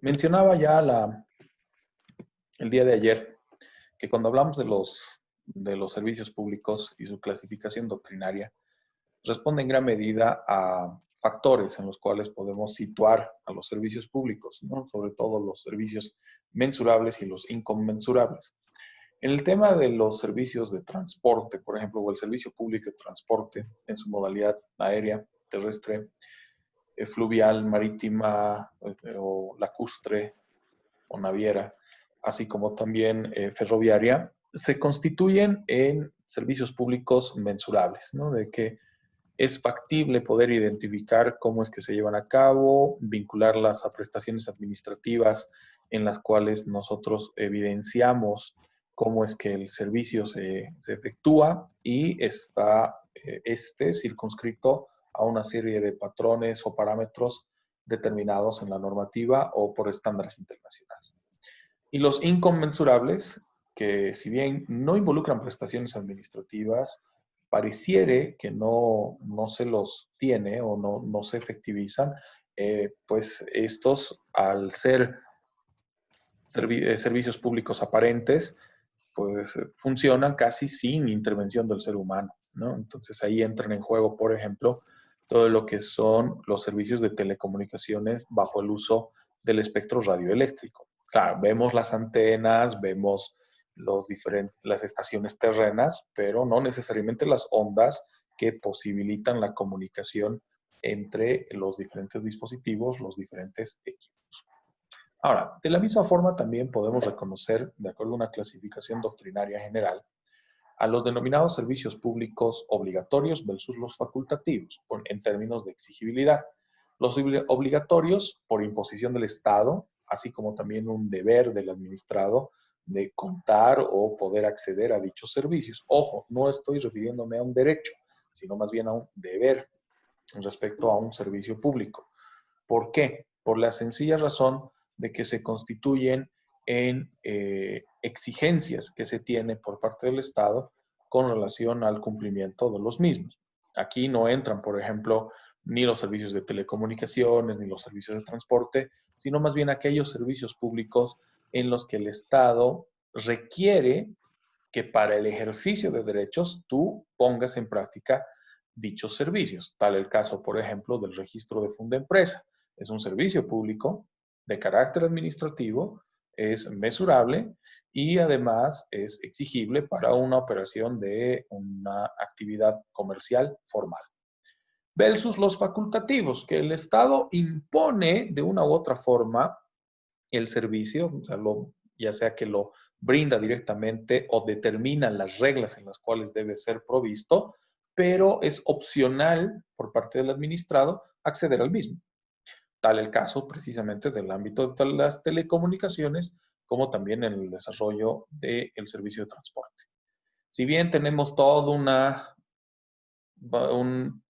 Mencionaba ya el día de ayer que cuando hablamos de los servicios públicos y su clasificación doctrinaria, responde en gran medida a factores en los cuales podemos situar a los servicios públicos, ¿no? Sobre todo los servicios mensurables y los inconmensurables. En el tema de los servicios de transporte, por ejemplo, o el servicio público de transporte en su modalidad aérea, terrestre, fluvial, marítima o lacustre o naviera, así como también ferroviaria, se constituyen en servicios públicos mensurables, ¿no? De que es factible poder identificar cómo es que se llevan a cabo, vincularlas a prestaciones administrativas en las cuales nosotros evidenciamos cómo es que el servicio se efectúa y está circunscrito a una serie de patrones o parámetros determinados en la normativa o por estándares internacionales. Y los inconmensurables, que si bien no involucran prestaciones administrativas, pareciere que no se los tiene o no se efectivizan, pues estos, al ser servicios públicos aparentes, pues funcionan casi sin intervención del ser humano, ¿no? Entonces ahí entran en juego, por ejemplo, todo lo que son los servicios de telecomunicaciones bajo el uso del espectro radioeléctrico. Claro, vemos las antenas, vemos las estaciones terrenas, pero no necesariamente las ondas que posibilitan la comunicación entre los diferentes dispositivos, los diferentes equipos. Ahora, de la misma forma también podemos reconocer, de acuerdo a una clasificación doctrinaria general, a los denominados servicios públicos obligatorios versus los facultativos, en términos de exigibilidad. Los obligatorios, por imposición del Estado, así como también un deber del administrado de contar o poder acceder a dichos servicios. Ojo, no estoy refiriéndome a un derecho, sino más bien a un deber respecto a un servicio público. ¿Por qué? Por la sencilla razón de que se constituyen en exigencias que se tiene por parte del Estado con relación al cumplimiento de los mismos. Aquí no entran, por ejemplo, ni los servicios de telecomunicaciones, ni los servicios de transporte, sino más bien aquellos servicios públicos en los que el Estado requiere que para el ejercicio de derechos tú pongas en práctica dichos servicios. Tal el caso, por ejemplo, del registro de Fundempresa. Es un servicio público de carácter administrativo, es mesurable y además es exigible para una operación de una actividad comercial formal. Versus los facultativos, que el Estado impone de una u otra forma el servicio, o sea, ya sea que lo brinda directamente o determina las reglas en las cuales debe ser provisto, pero es opcional por parte del administrado acceder al mismo. Tal el caso precisamente del ámbito de las telecomunicaciones, como también en el desarrollo del servicio de transporte. Si bien tenemos un,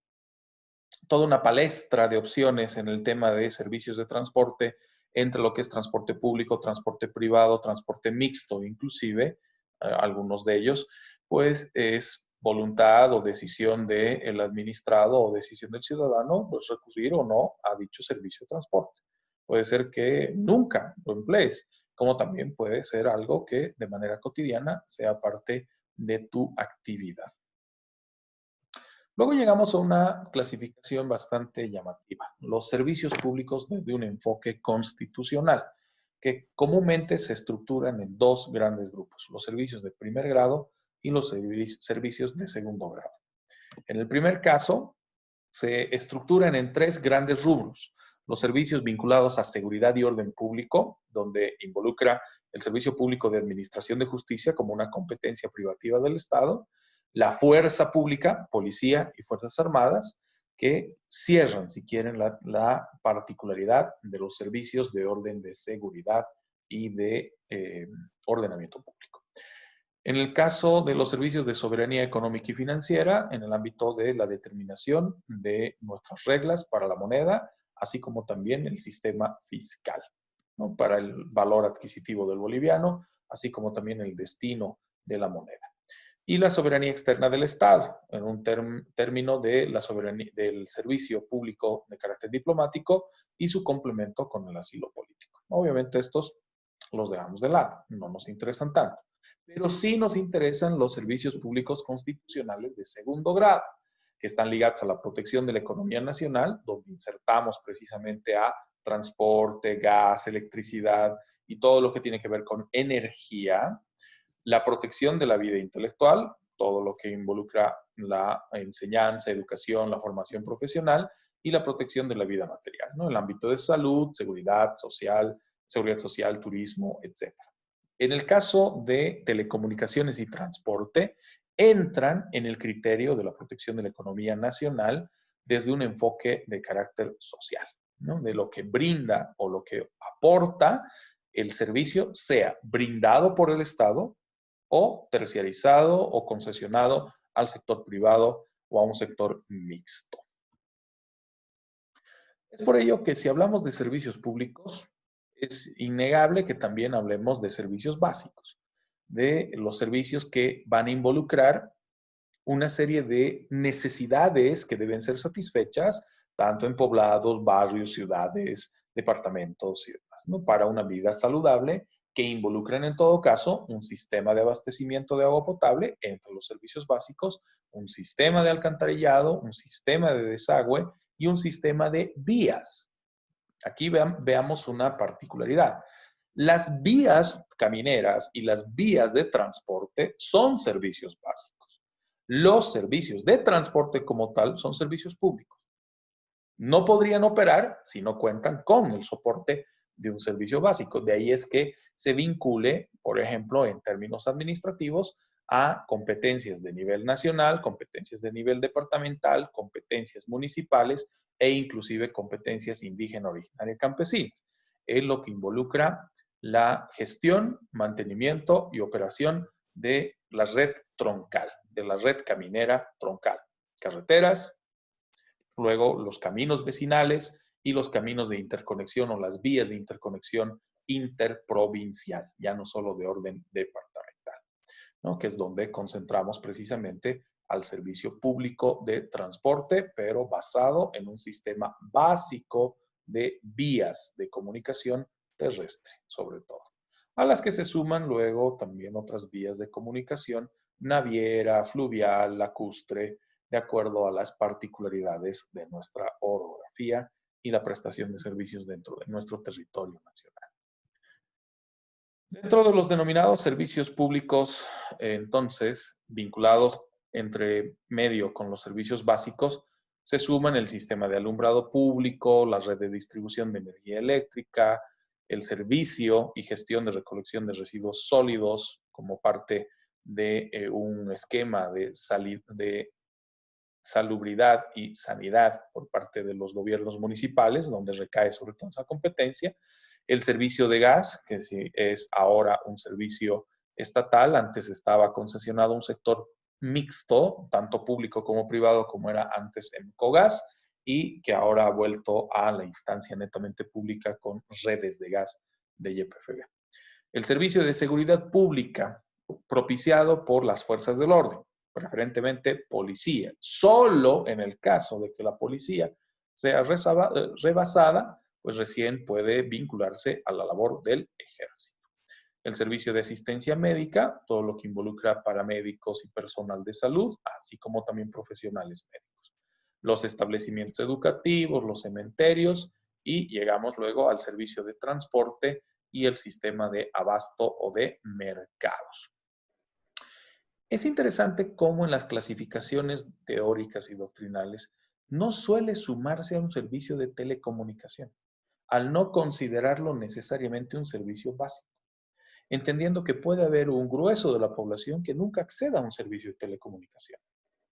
toda una palestra de opciones en el tema de servicios de transporte, entre lo que es transporte público, transporte privado, transporte mixto, inclusive, algunos de ellos, pues es voluntad o decisión del administrado o decisión del ciudadano, pues recurrir o no a dicho servicio de transporte. Puede ser que nunca lo emplees, como también puede ser algo que de manera cotidiana sea parte de tu actividad. Luego llegamos a una clasificación bastante llamativa, los servicios públicos desde un enfoque constitucional, que comúnmente se estructuran en dos grandes grupos, los servicios de primer grado y los servicios de segundo grado. En el primer caso, se estructuran en tres grandes rubros, los servicios vinculados a seguridad y orden público, donde involucra el servicio público de administración de justicia como una competencia privativa del Estado, la fuerza pública, policía y fuerzas armadas, que cierran, si quieren, la particularidad de los servicios de orden de seguridad y de ordenamiento público. En el caso de los servicios de soberanía económica y financiera, en el ámbito de la determinación de nuestras reglas para la moneda, así como también el sistema fiscal, ¿no? Para el valor adquisitivo del boliviano, así como también el destino de la moneda. y la soberanía externa del Estado, en un término de la soberanía del servicio público de carácter diplomático y su complemento con el asilo político. Obviamente estos los dejamos de lado, no nos interesan tanto, pero sí nos interesan los servicios públicos constitucionales de segundo grado, que están ligados a la protección de la economía nacional, donde insertamos precisamente a transporte, gas, electricidad y todo lo que tiene que ver con energía, la protección de la vida intelectual, todo lo que involucra la enseñanza, educación, la formación profesional y la protección de la vida material, ¿no? El ámbito de salud, seguridad social, turismo, etc. En el caso de telecomunicaciones y transporte, entran en el criterio de la protección de la economía nacional desde un enfoque de carácter social, ¿no? De lo que brinda o lo que aporta el servicio, sea brindado por el Estado o terciarizado o concesionado al sector privado o a un sector mixto. Es por ello que si hablamos de servicios públicos, es innegable que también hablemos de servicios básicos, de los servicios que van a involucrar una serie de necesidades que deben ser satisfechas, tanto en poblados, barrios, ciudades, departamentos y demás, ¿no? Para una vida saludable que involucren en todo caso un sistema de abastecimiento de agua potable entre los servicios básicos, un sistema de alcantarillado, un sistema de desagüe y un sistema de vías. Aquí veamos una particularidad. Las vías camineras y las vías de transporte son servicios básicos. Los servicios de transporte como tal son servicios públicos. No podrían operar si no cuentan con el soporte de un servicio básico. De ahí es que se vincule, por ejemplo, en términos administrativos, a competencias de nivel nacional, competencias de nivel departamental, competencias municipales e inclusive competencias indígena originaria campesinas, en lo que involucra la gestión, mantenimiento y operación de la red troncal, de la red caminera troncal, carreteras, luego los caminos vecinales y los caminos de interconexión o las vías de interconexión interprovincial, ya no solo de orden departamental, ¿no? Que es donde concentramos precisamente al servicio público de transporte, pero basado en un sistema básico de vías de comunicación terrestre, sobre todo, a las que se suman luego también otras vías de comunicación naviera, fluvial, lacustre, de acuerdo a las particularidades de nuestra orografía y la prestación de servicios dentro de nuestro territorio nacional. Dentro de los denominados servicios públicos, entonces, vinculados entre medio con los servicios básicos, se suman el sistema de alumbrado público, la red de distribución de energía eléctrica, el servicio y gestión de recolección de residuos sólidos como parte de un esquema de salubridad y sanidad por parte de los gobiernos municipales, donde recae sobre todo esa competencia. El servicio de gas, que sí es ahora un servicio estatal, antes estaba concesionado a un sector mixto, tanto público como privado, como era antes en Cogas, y que ahora ha vuelto a la instancia netamente pública con redes de gas de YPFB. El servicio de seguridad pública, propiciado por las fuerzas del orden, preferentemente policía. Solo en el caso de que la policía sea rebasada, pues recién puede vincularse a la labor del ejército. El servicio de asistencia médica, todo lo que involucra paramédicos y personal de salud, así como también profesionales médicos. Los establecimientos educativos, los cementerios y llegamos luego al servicio de transporte y el sistema de abasto o de mercados. Es interesante cómo en las clasificaciones teóricas y doctrinales no suele sumarse a un servicio de telecomunicación, al no considerarlo necesariamente un servicio básico, entendiendo que puede haber un grueso de la población que nunca acceda a un servicio de telecomunicación.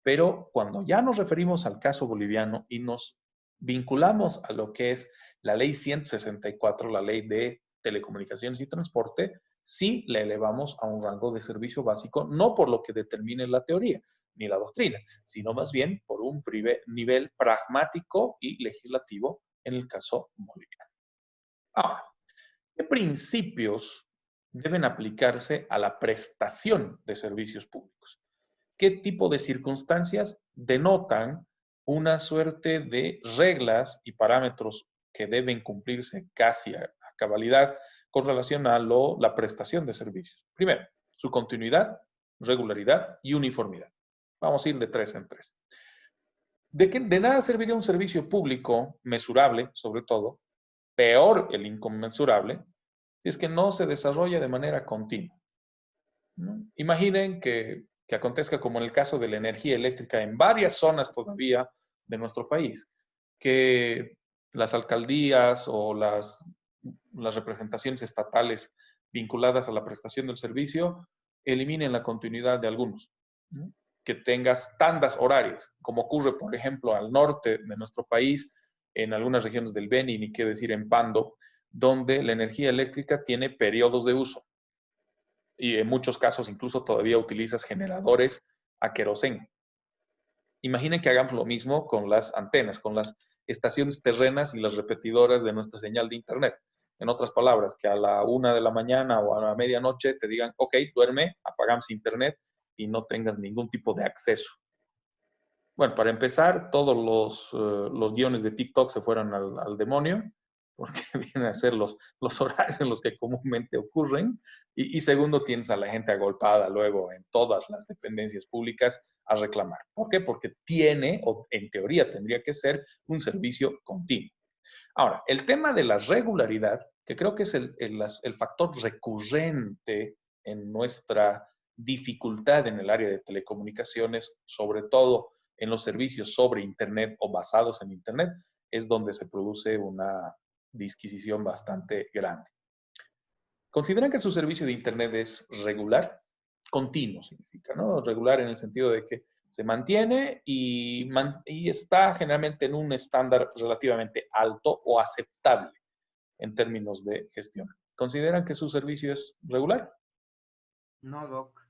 Pero cuando ya nos referimos al caso boliviano y nos vinculamos a lo que es la ley 164, la ley de telecomunicaciones y transporte, sí la elevamos a un rango de servicio básico, no por lo que determine la teoría ni la doctrina, sino más bien por un nivel pragmático y legislativo en el caso boliviano. Ahora, ¿qué principios deben aplicarse a la prestación de servicios públicos? qué tipo de circunstancias denotan una suerte de reglas y parámetros que deben cumplirse casi a cabalidad con relación a la prestación de servicios. Primero, su continuidad, regularidad y uniformidad. Vamos a ir de 3 en 3. De nada serviría un servicio público mesurable, sobre todo, peor el inconmensurable, si es que no se desarrolla de manera continua, ¿no? Imaginen que acontezca como en el caso de la energía eléctrica en varias zonas todavía de nuestro país, que las alcaldías o las representaciones estatales vinculadas a la prestación del servicio eliminen la continuidad de algunos, ¿no? Que tengas tandas horarias, como ocurre, por ejemplo, al norte de nuestro país, en algunas regiones del Beni, ni qué decir en Pando, donde la energía eléctrica tiene periodos de uso y en muchos casos incluso todavía utilizas generadores a queroseno. Imaginen que hagamos lo mismo con las antenas, con las estaciones terrenas y las repetidoras de nuestra señal de Internet. En otras palabras, que a la 1 de la mañana o a la medianoche te digan, ok, duerme, apagamos Internet y no tengas ningún tipo de acceso. Bueno, para empezar, todos los guiones de TikTok se fueron al demonio, porque vienen a ser los horarios en los que comúnmente ocurren. Y segundo, tienes a la gente agolpada luego en todas las dependencias públicas a reclamar. ¿Por qué? Porque tiene, o en teoría tendría que ser, un servicio continuo. Ahora, el tema de la regularidad, que creo que es el factor recurrente en nuestra dificultad en el área de telecomunicaciones, sobre todo en los servicios sobre Internet o basados en Internet, es donde se produce una disquisición bastante grande. ¿Consideran que su servicio de Internet es regular? Continuo significa, ¿no? Regular en el sentido de que se mantiene y está generalmente en un estándar relativamente alto o aceptable en términos de gestión. ¿Consideran que su servicio es regular? No, Doc.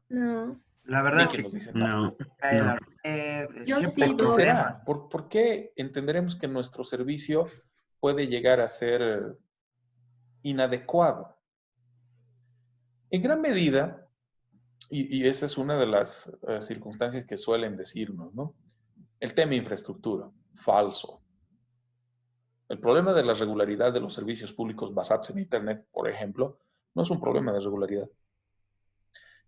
No. La verdad es Vicky que nos dice No, cae no. la red, Yo siempre sí, hay ¿Por qué Doc. problemas. será? ¿Por qué entenderemos que nuestro servicio puede llegar a ser inadecuado? En gran medida, y esa es una de las circunstancias que suelen decirnos, ¿no? El tema infraestructura, falso. El problema de la regularidad de los servicios públicos basados en Internet, por ejemplo, no es un problema de regularidad.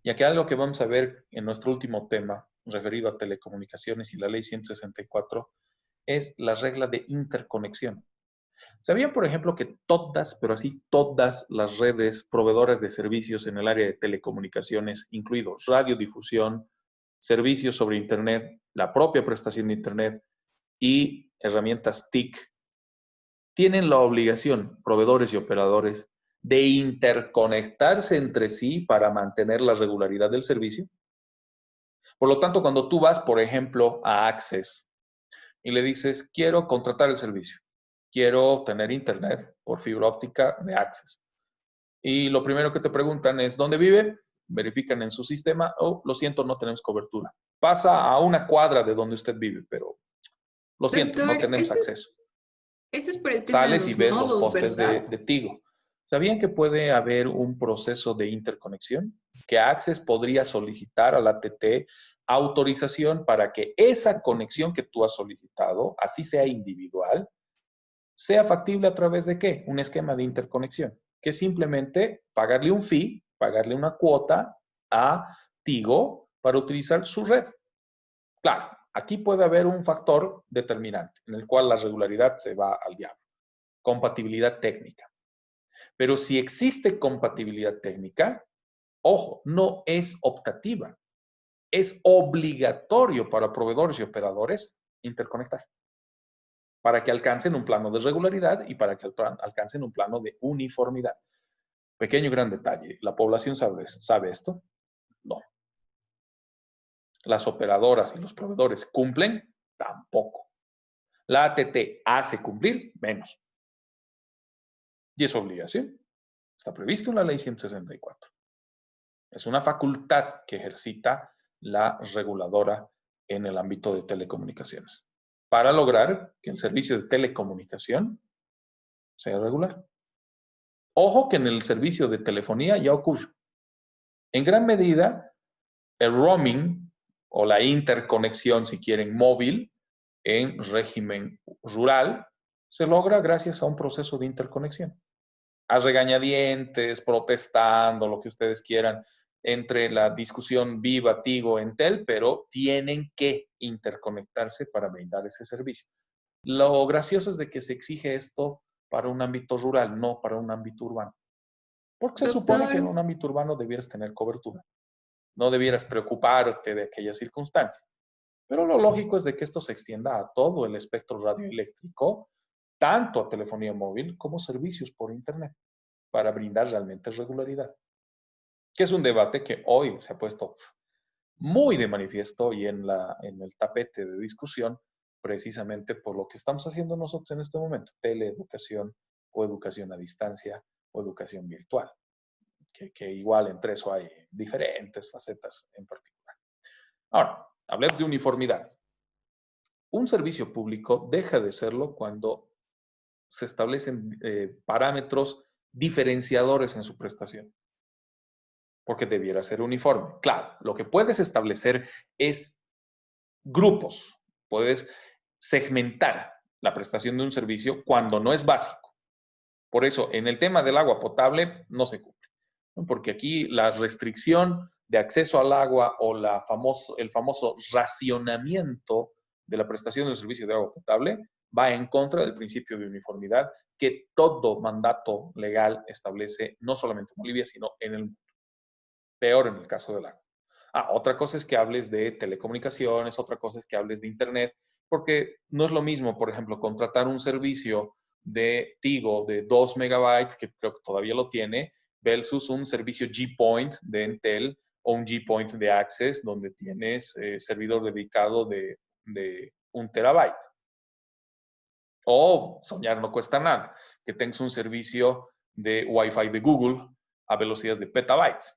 Ya que algo que vamos a ver en nuestro último tema, referido a telecomunicaciones y la ley 164, es la regla de interconexión. ¿Sabían, por ejemplo, que todas, pero así todas las redes proveedoras de servicios en el área de telecomunicaciones, incluidos radiodifusión, servicios sobre Internet, la propia prestación de Internet y herramientas TIC, tienen la obligación, proveedores y operadores, de interconectarse entre sí para mantener la regularidad del servicio? Por lo tanto, cuando tú vas, por ejemplo, a Access y le dices, quiero contratar el servicio, quiero tener Internet por fibra óptica de Access. Y lo primero que te preguntan es, ¿dónde vive? Verifican en su sistema, oh, lo siento, no tenemos cobertura. Pasa a una cuadra de donde usted vive, pero lo siento, no Doctor, tenemos acceso. eso es por el tema de Sales y los ves los nodos, postes ¿verdad? de Tigo. ¿Sabían que puede haber un proceso de interconexión? Que Access podría solicitar a la AT&T autorización para que esa conexión que tú has solicitado, así sea individual, sea factible a través de ¿qué? Un esquema de interconexión, que es simplemente pagarle un fee, pagarle una cuota a Tigo para utilizar su red. Claro, aquí puede haber un factor determinante en el cual la regularidad se va al diablo. Compatibilidad técnica. Pero si existe compatibilidad técnica, ojo, no es optativa. Es obligatorio para proveedores y operadores interconectar para que alcancen un plano de regularidad y para que alcancen un plano de uniformidad. Pequeño gran detalle. ¿La población sabe esto? No. ¿Las operadoras y los proveedores cumplen? Tampoco. ¿La AT&T hace cumplir? Menos. Y es obligación. Está previsto en la ley 164. Es una facultad que ejercita la reguladora en el ámbito de telecomunicaciones para lograr que el servicio de telecomunicación sea regular. Ojo que en el servicio de telefonía ya ocurre. En gran medida, El roaming o la interconexión, si quieren, móvil en régimen rural, se logra gracias a un proceso de interconexión. A regañadientes, protestando, lo que ustedes quieran, entre la discusión viva Tigo Entel, pero tienen que interconectarse para brindar ese servicio. Lo gracioso es de que se exige esto para un ámbito rural, no para un ámbito urbano. Porque se supone que en un ámbito urbano debieras tener cobertura. No debieras preocuparte de aquella circunstancia. Pero lo lógico es de que esto se extienda a todo el espectro radioeléctrico, tanto a telefonía móvil como servicios por Internet, para brindar realmente regularidad. Que es un debate que hoy se ha puesto muy de manifiesto y en el tapete de discusión, precisamente por lo que estamos haciendo nosotros en este momento, teleeducación o educación a distancia o educación virtual, que igual entre eso hay diferentes facetas en particular. Ahora, hablemos de uniformidad. Un servicio público deja de serlo cuando se establecen parámetros diferenciadores en su prestación, porque debiera ser uniforme. Claro, lo que puedes establecer es grupos, puedes segmentar la prestación de un servicio cuando no es básico. Por eso, en el tema del agua potable no se cumple, ¿no? Porque aquí la restricción de acceso al agua o el famoso racionamiento de la prestación del servicio de agua potable va en contra del principio de uniformidad que todo mandato legal establece, no solamente en Bolivia, sino en el mundo. Peor en el caso del agua. Otra cosa es que hables de telecomunicaciones, otra cosa es que hables de Internet, porque no es lo mismo, por ejemplo, contratar un servicio de Tigo de 2 megabytes, que creo que todavía lo tiene, versus un servicio G-Point de Entel o un G-Point de Access, donde tienes servidor dedicado de 1 terabyte. O soñar no cuesta nada, que tengas un servicio de Wi-Fi de Google a velocidades de petabytes,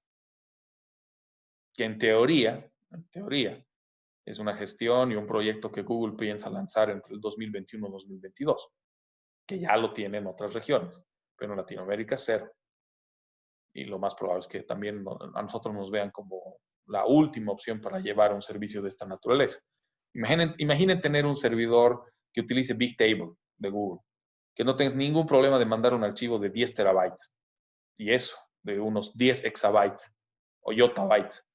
que en teoría, es una gestión y un proyecto que Google piensa lanzar entre el 2021 y 2022, que ya lo tiene en otras regiones, pero en Latinoamérica cero. Y lo más probable es que también a nosotros nos vean como la última opción para llevar un servicio de esta naturaleza. Imaginen tener un servidor que utilice Bigtable de Google, que no tengas ningún problema de mandar un archivo de 10 terabytes, y eso, de unos 10 exabytes o yottabytes,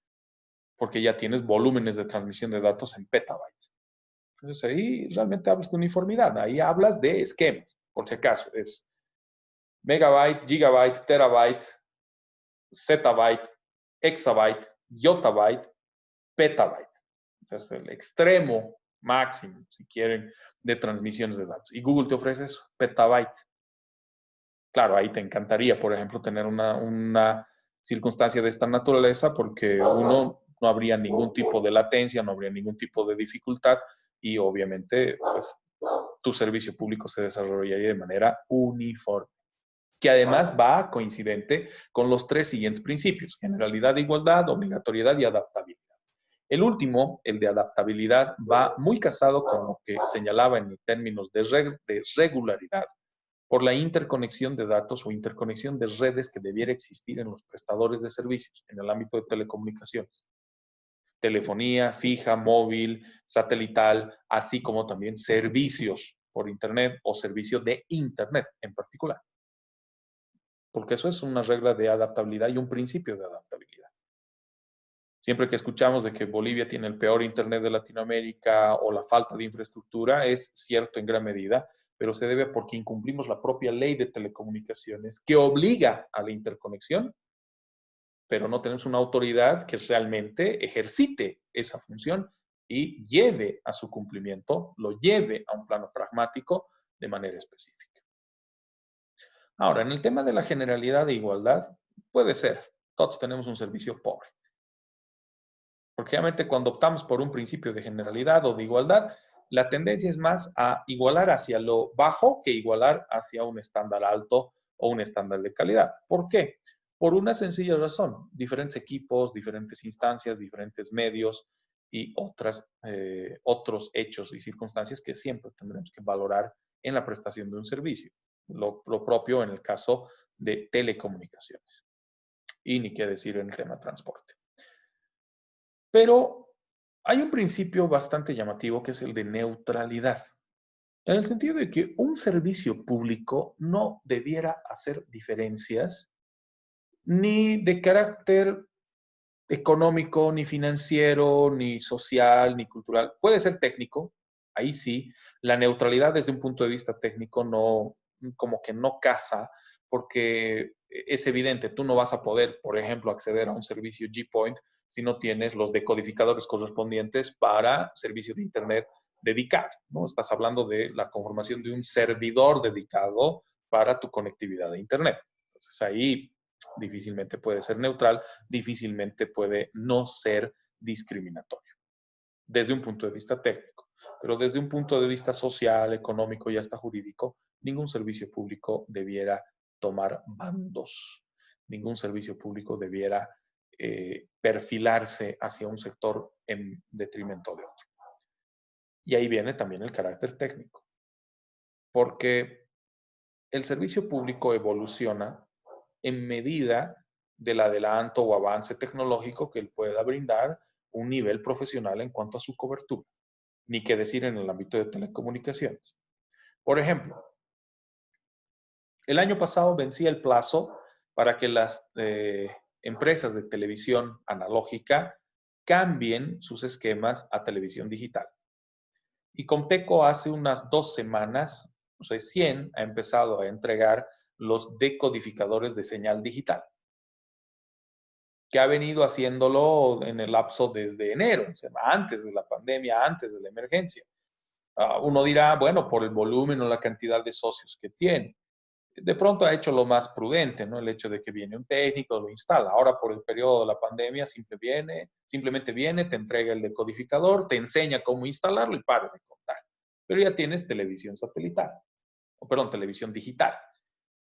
porque ya tienes volúmenes de transmisión de datos en petabytes. Entonces ahí realmente hablas de uniformidad, ahí hablas de esquemas, por si acaso, es megabyte, gigabyte, terabyte, zettabyte, exabyte, yottabyte, petabyte. Entonces el extremo máximo, si quieren, de transmisiones de datos. Y Google te ofrece eso, petabyte. Claro, ahí te encantaría, por ejemplo, tener una circunstancia de esta naturaleza porque uno no habría ningún tipo de latencia, no habría ningún tipo de dificultad y obviamente pues, tu servicio público se desarrollaría de manera uniforme, que además va coincidente con los 3 siguientes principios: generalidad, igualdad, obligatoriedad y adaptabilidad. El último, el de adaptabilidad, va muy casado con lo que señalaba en términos de regularidad, por la interconexión de datos o interconexión de redes que debiera existir en los prestadores de servicios en el ámbito de telecomunicaciones. Telefonía fija, móvil, satelital, así como también servicios por Internet o servicios de Internet en particular. Porque eso es una regla de adaptabilidad y un principio de adaptabilidad. Siempre que escuchamos de que Bolivia tiene el peor Internet de Latinoamérica o la falta de infraestructura, es cierto en gran medida, pero se debe porque incumplimos la propia ley de telecomunicaciones que obliga a la interconexión, pero no tenemos una autoridad que realmente ejercite esa función y lleve a su cumplimiento, lo lleve a un plano pragmático de manera específica. Ahora, en el tema de la generalidad de igualdad, puede ser, todos tenemos un servicio pobre. Porque realmente cuando optamos por un principio de generalidad o de igualdad, la tendencia es más a igualar hacia lo bajo que igualar hacia un estándar alto o un estándar de calidad. ¿Por qué? Por una sencilla razón: diferentes equipos, diferentes instancias, diferentes medios y otros hechos y circunstancias que siempre tendremos que valorar en la prestación de un servicio. Lo propio en el caso de telecomunicaciones. Y ni qué decir en el tema de transporte. Pero hay un principio bastante llamativo que es el de neutralidad, en el sentido de que un servicio público no debiera hacer diferencias ni de carácter económico, ni financiero, ni social, ni cultural. Puede ser técnico, ahí sí. La neutralidad desde un punto de vista técnico no, como que no casa, porque es evidente, tú no vas a poder, por ejemplo, acceder a un servicio G-Point si no tienes los decodificadores correspondientes para servicio de Internet dedicado, ¿no? Estás hablando de la conformación de un servidor dedicado para tu conectividad de Internet. Entonces ahí difícilmente puede ser neutral, difícilmente puede no ser discriminatorio, desde un punto de vista técnico. Pero desde un punto de vista social, económico y hasta jurídico, ningún servicio público debiera tomar bandos. Ningún servicio público debiera perfilarse hacia un sector en detrimento de otro. Y ahí viene también el carácter técnico, porque el servicio público evoluciona en medida del adelanto o avance tecnológico que él pueda brindar un nivel profesional en cuanto a su cobertura, ni qué decir en el ámbito de telecomunicaciones. Por ejemplo, el año pasado vencía el plazo para que las empresas de televisión analógica cambien sus esquemas a televisión digital. Y Comteco hace unas 2 semanas recién ha empezado a entregar los decodificadores de señal digital, que ha venido haciéndolo en el lapso desde enero, o sea, antes de la pandemia, antes de la emergencia. Uno dirá, bueno, por el volumen o la cantidad de socios que tiene. De pronto ha hecho lo más prudente, ¿no? El hecho de que viene un técnico, lo instala. Ahora, por el periodo de la pandemia, simplemente viene, te entrega el decodificador, te enseña cómo instalarlo y para de contar. Pero ya tienes televisión satelital, o perdón, televisión digital,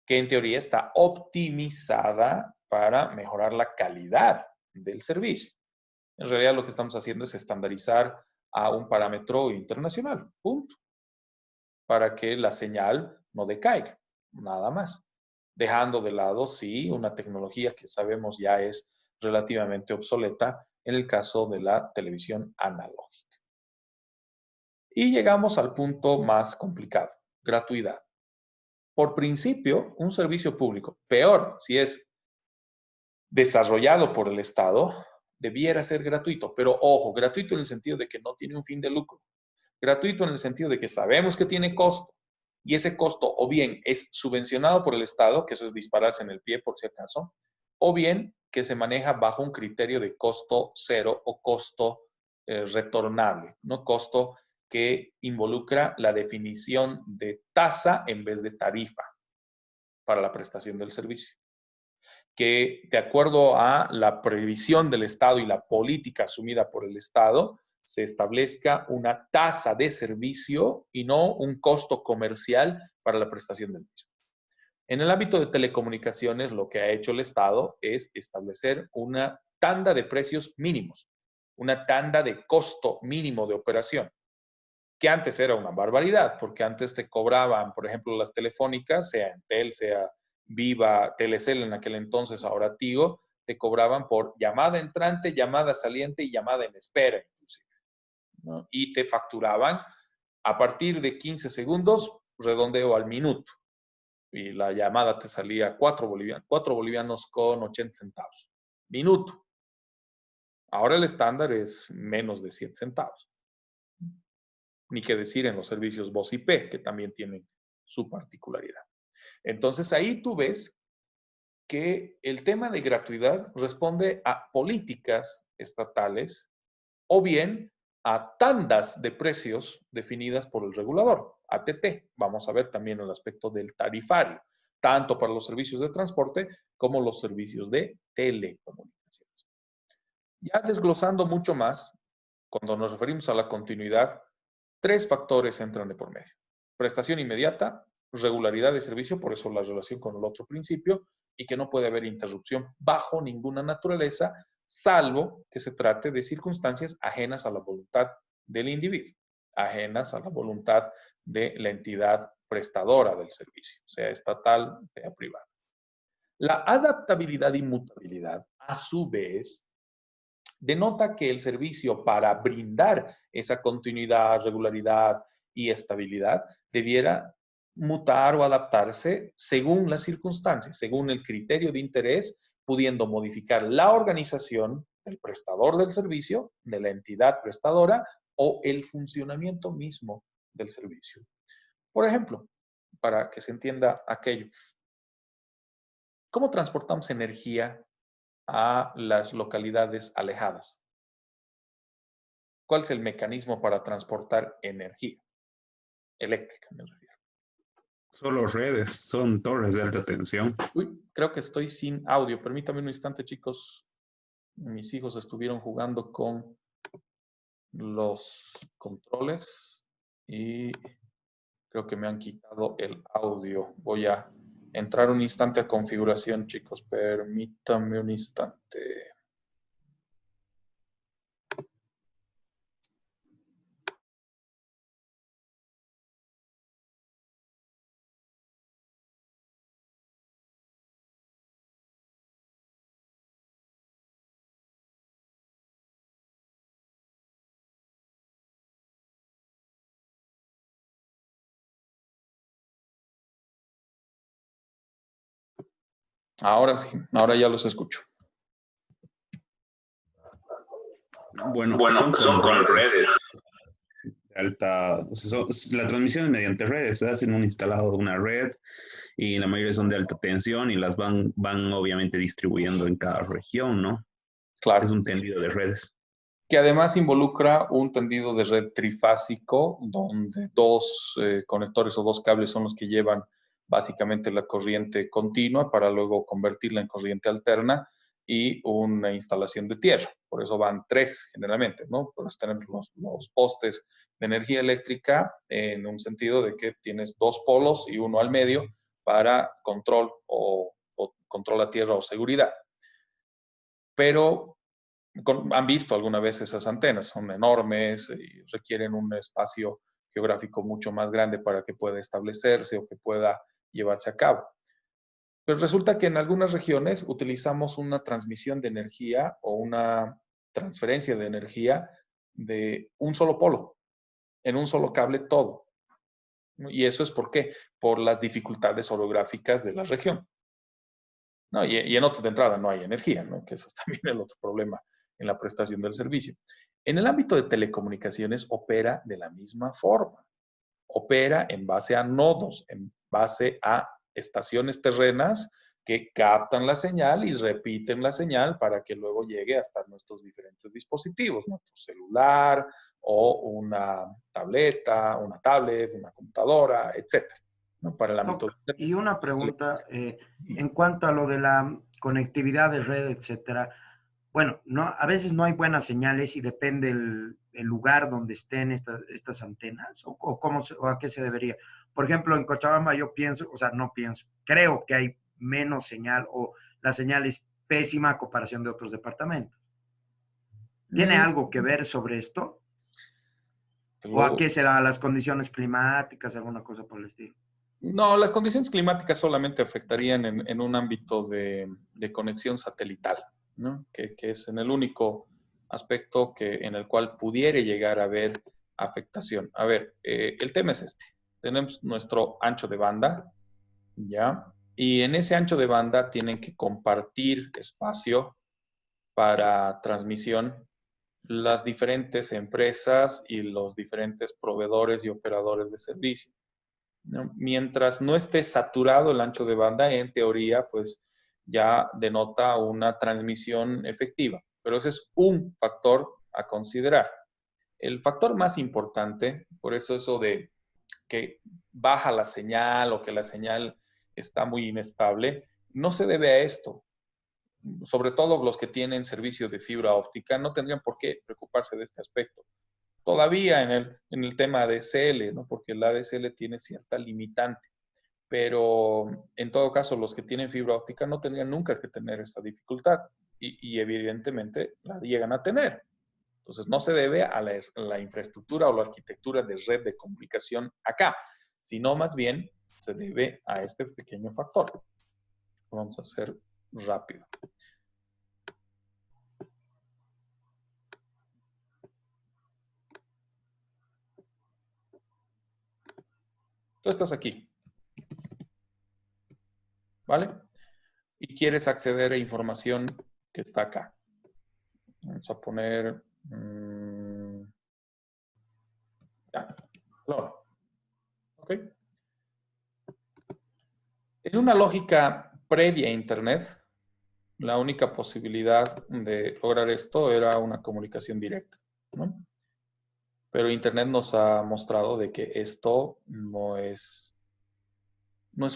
que en teoría está optimizada para mejorar la calidad del servicio. En realidad lo que estamos haciendo es estandarizar a un parámetro internacional, punto, para que la señal no decaiga, nada más. Dejando de lado, sí, una tecnología que sabemos ya es relativamente obsoleta en el caso de la televisión analógica. Y llegamos al punto más complicado, gratuidad. Por principio, un servicio público, peor si es desarrollado por el Estado, debiera ser gratuito. Pero ojo, gratuito en el sentido de que no tiene un fin de lucro. Gratuito en el sentido de que sabemos que tiene costo y ese costo o bien es subvencionado por el Estado, que eso es dispararse en el pie por si acaso, o bien que se maneja bajo un criterio de costo cero o costo retornable, no costo que involucra la definición de tasa en vez de tarifa para la prestación del servicio. Que de acuerdo a la previsión del Estado y la política asumida por el Estado, se establezca una tasa de servicio y no un costo comercial para la prestación del mismo. En el ámbito de telecomunicaciones, lo que ha hecho el Estado es establecer una tanda de precios mínimos, una tanda de costo mínimo de operación, que antes era una barbaridad, porque antes te cobraban, por ejemplo, las telefónicas, sea Entel, sea Viva, Telecel en aquel entonces, ahora Tigo, te cobraban por llamada entrante, llamada saliente y llamada en espera, inclusive, ¿no? Y te facturaban a partir de 15 segundos, redondeo al minuto. Y la llamada te salía 4 bolivianos con 80 centavos. Minuto. Ahora el estándar es menos de 7 centavos. Ni qué decir en los servicios voz IP, que también tienen su particularidad. Entonces ahí tú ves que el tema de gratuidad responde a políticas estatales o bien a tandas de precios definidas por el regulador, ATT. Vamos a ver también el aspecto del tarifario, tanto para los servicios de transporte como los servicios de telecomunicaciones. Ya desglosando mucho más, cuando nos referimos a la continuidad, 3 factores entran de por medio. Prestación inmediata, regularidad de servicio, por eso la relación con el otro principio, y que no puede haber interrupción bajo ninguna naturaleza, salvo que se trate de circunstancias ajenas a la voluntad del individuo, ajenas a la voluntad de la entidad prestadora del servicio, sea estatal, sea privada. La adaptabilidad y mutabilidad, a su vez, denota que el servicio, para brindar esa continuidad, regularidad y estabilidad, debiera mutar o adaptarse según las circunstancias, según el criterio de interés, pudiendo modificar la organización del prestador del servicio, de la entidad prestadora o el funcionamiento mismo del servicio. Por ejemplo, para que se entienda aquello, ¿cómo transportamos energía a las localidades alejadas? ¿Cuál es el mecanismo para transportar energía eléctrica, me refiero? Solo redes, son torres de alta tensión. Uy, creo que estoy sin audio. Permítame un instante, chicos. Mis hijos estuvieron jugando con los controles y creo que me han quitado el audio. Voy a entrar un instante a configuración, chicos. Permítame un instante. Ahora sí, ahora ya los escucho. Bueno, Bueno, son con redes. Alta, la transmisión es mediante redes, se hacen un instalado de una red y la mayoría son de alta tensión y las van obviamente distribuyendo en cada región, ¿no? Claro. Es un tendido de redes. Que además involucra un tendido de red trifásico, donde dos conectores o dos cables son los que llevan básicamente la corriente continua para luego convertirla en corriente alterna y una instalación de tierra. Por eso van tres generalmente, ¿no? Por eso tenemos los postes de energía eléctrica en un sentido de que tienes dos polos y uno al medio para control o control a tierra o seguridad. Pero han visto alguna vez esas antenas, son enormes y requieren un espacio geográfico mucho más grande para que pueda establecerse o que pueda llevarse a cabo. Pero resulta que en algunas regiones utilizamos una transmisión de energía o una transferencia de energía de un solo polo, en un solo cable todo. Y eso es ¿por qué? Por las dificultades orográficas de la región. No, y en otros de entrada no hay energía, ¿no? Que eso es también el otro problema en la prestación del servicio. En el ámbito de telecomunicaciones opera de la misma forma. Opera en base a nodos, en base a estaciones terrenas que captan la señal y repiten la señal para que luego llegue hasta nuestros diferentes dispositivos, nuestro celular o una tableta, una tablet, una computadora, etcétera, ¿no? Para el ámbito. Y una pregunta en cuanto a lo de la conectividad de red, etcétera. Bueno, no, a veces no hay buenas señales y depende el lugar donde estén estas antenas o a qué se debería. Por ejemplo, en Cochabamba yo pienso, o sea, no pienso, creo que hay menos señal o la señal es pésima a comparación de otros departamentos. ¿Tiene algo que ver sobre esto? ¿O a qué se da? ¿Las condiciones climáticas, alguna cosa por el estilo? No, las condiciones climáticas solamente afectarían en un ámbito de conexión satelital, ¿no? Que es en el único aspecto en el cual pudiera llegar a haber afectación. A ver, el tema es este. Tenemos nuestro ancho de banda, ¿ya? Y en ese ancho de banda tienen que compartir espacio para transmisión las diferentes empresas y los diferentes proveedores y operadores de servicio, ¿no? Mientras no esté saturado el ancho de banda, en teoría, pues ya denota una transmisión efectiva. Pero ese es un factor a considerar. El factor más importante, por eso de que baja la señal o que la señal está muy inestable, no se debe a esto. Sobre todo los que tienen servicio de fibra óptica no tendrían por qué preocuparse de este aspecto. Todavía en el tema de ADSL, ¿no? Porque el ADSL tiene cierta limitante, pero en todo caso los que tienen fibra óptica no tendrían nunca que tener esta dificultad y evidentemente la llegan a tener. Entonces no se debe a la infraestructura o la arquitectura de red de comunicación acá, sino más bien se debe a este pequeño factor. Vamos a hacer rápido. Tú estás aquí, ¿vale? Y quieres acceder a información que está acá. Vamos a poner... ya, cloro. ¿Ok? En una lógica previa a Internet, la única posibilidad de lograr esto era una comunicación directa, ¿no? Pero Internet nos ha mostrado de que esto no es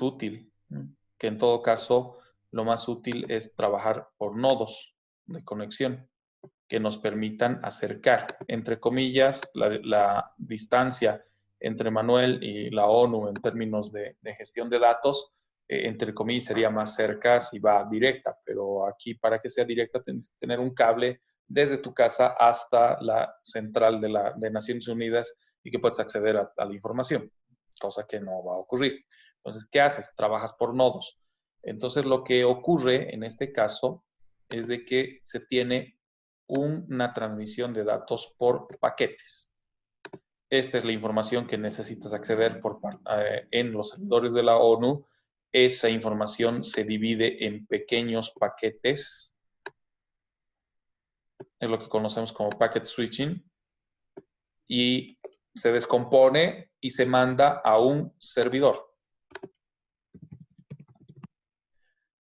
útil, ¿no? Que en todo caso lo más útil es trabajar por nodos de conexión que nos permitan acercar, entre comillas, la distancia entre Manuel y la ONU en términos de gestión de datos, entre comillas, sería más cerca si va directa, pero aquí para que sea directa tienes que tener un cable desde tu casa hasta la central de Naciones Unidas y que puedas acceder a la información, cosa que no va a ocurrir. Entonces, ¿qué haces? Trabajas por nodos. Entonces, lo que ocurre en este caso es de que se tiene una transmisión de datos por paquetes. Esta es la información que necesitas acceder en los servidores de la ONU. Esa información se divide en pequeños paquetes. Es lo que conocemos como packet switching. Y se descompone y se manda a un servidor,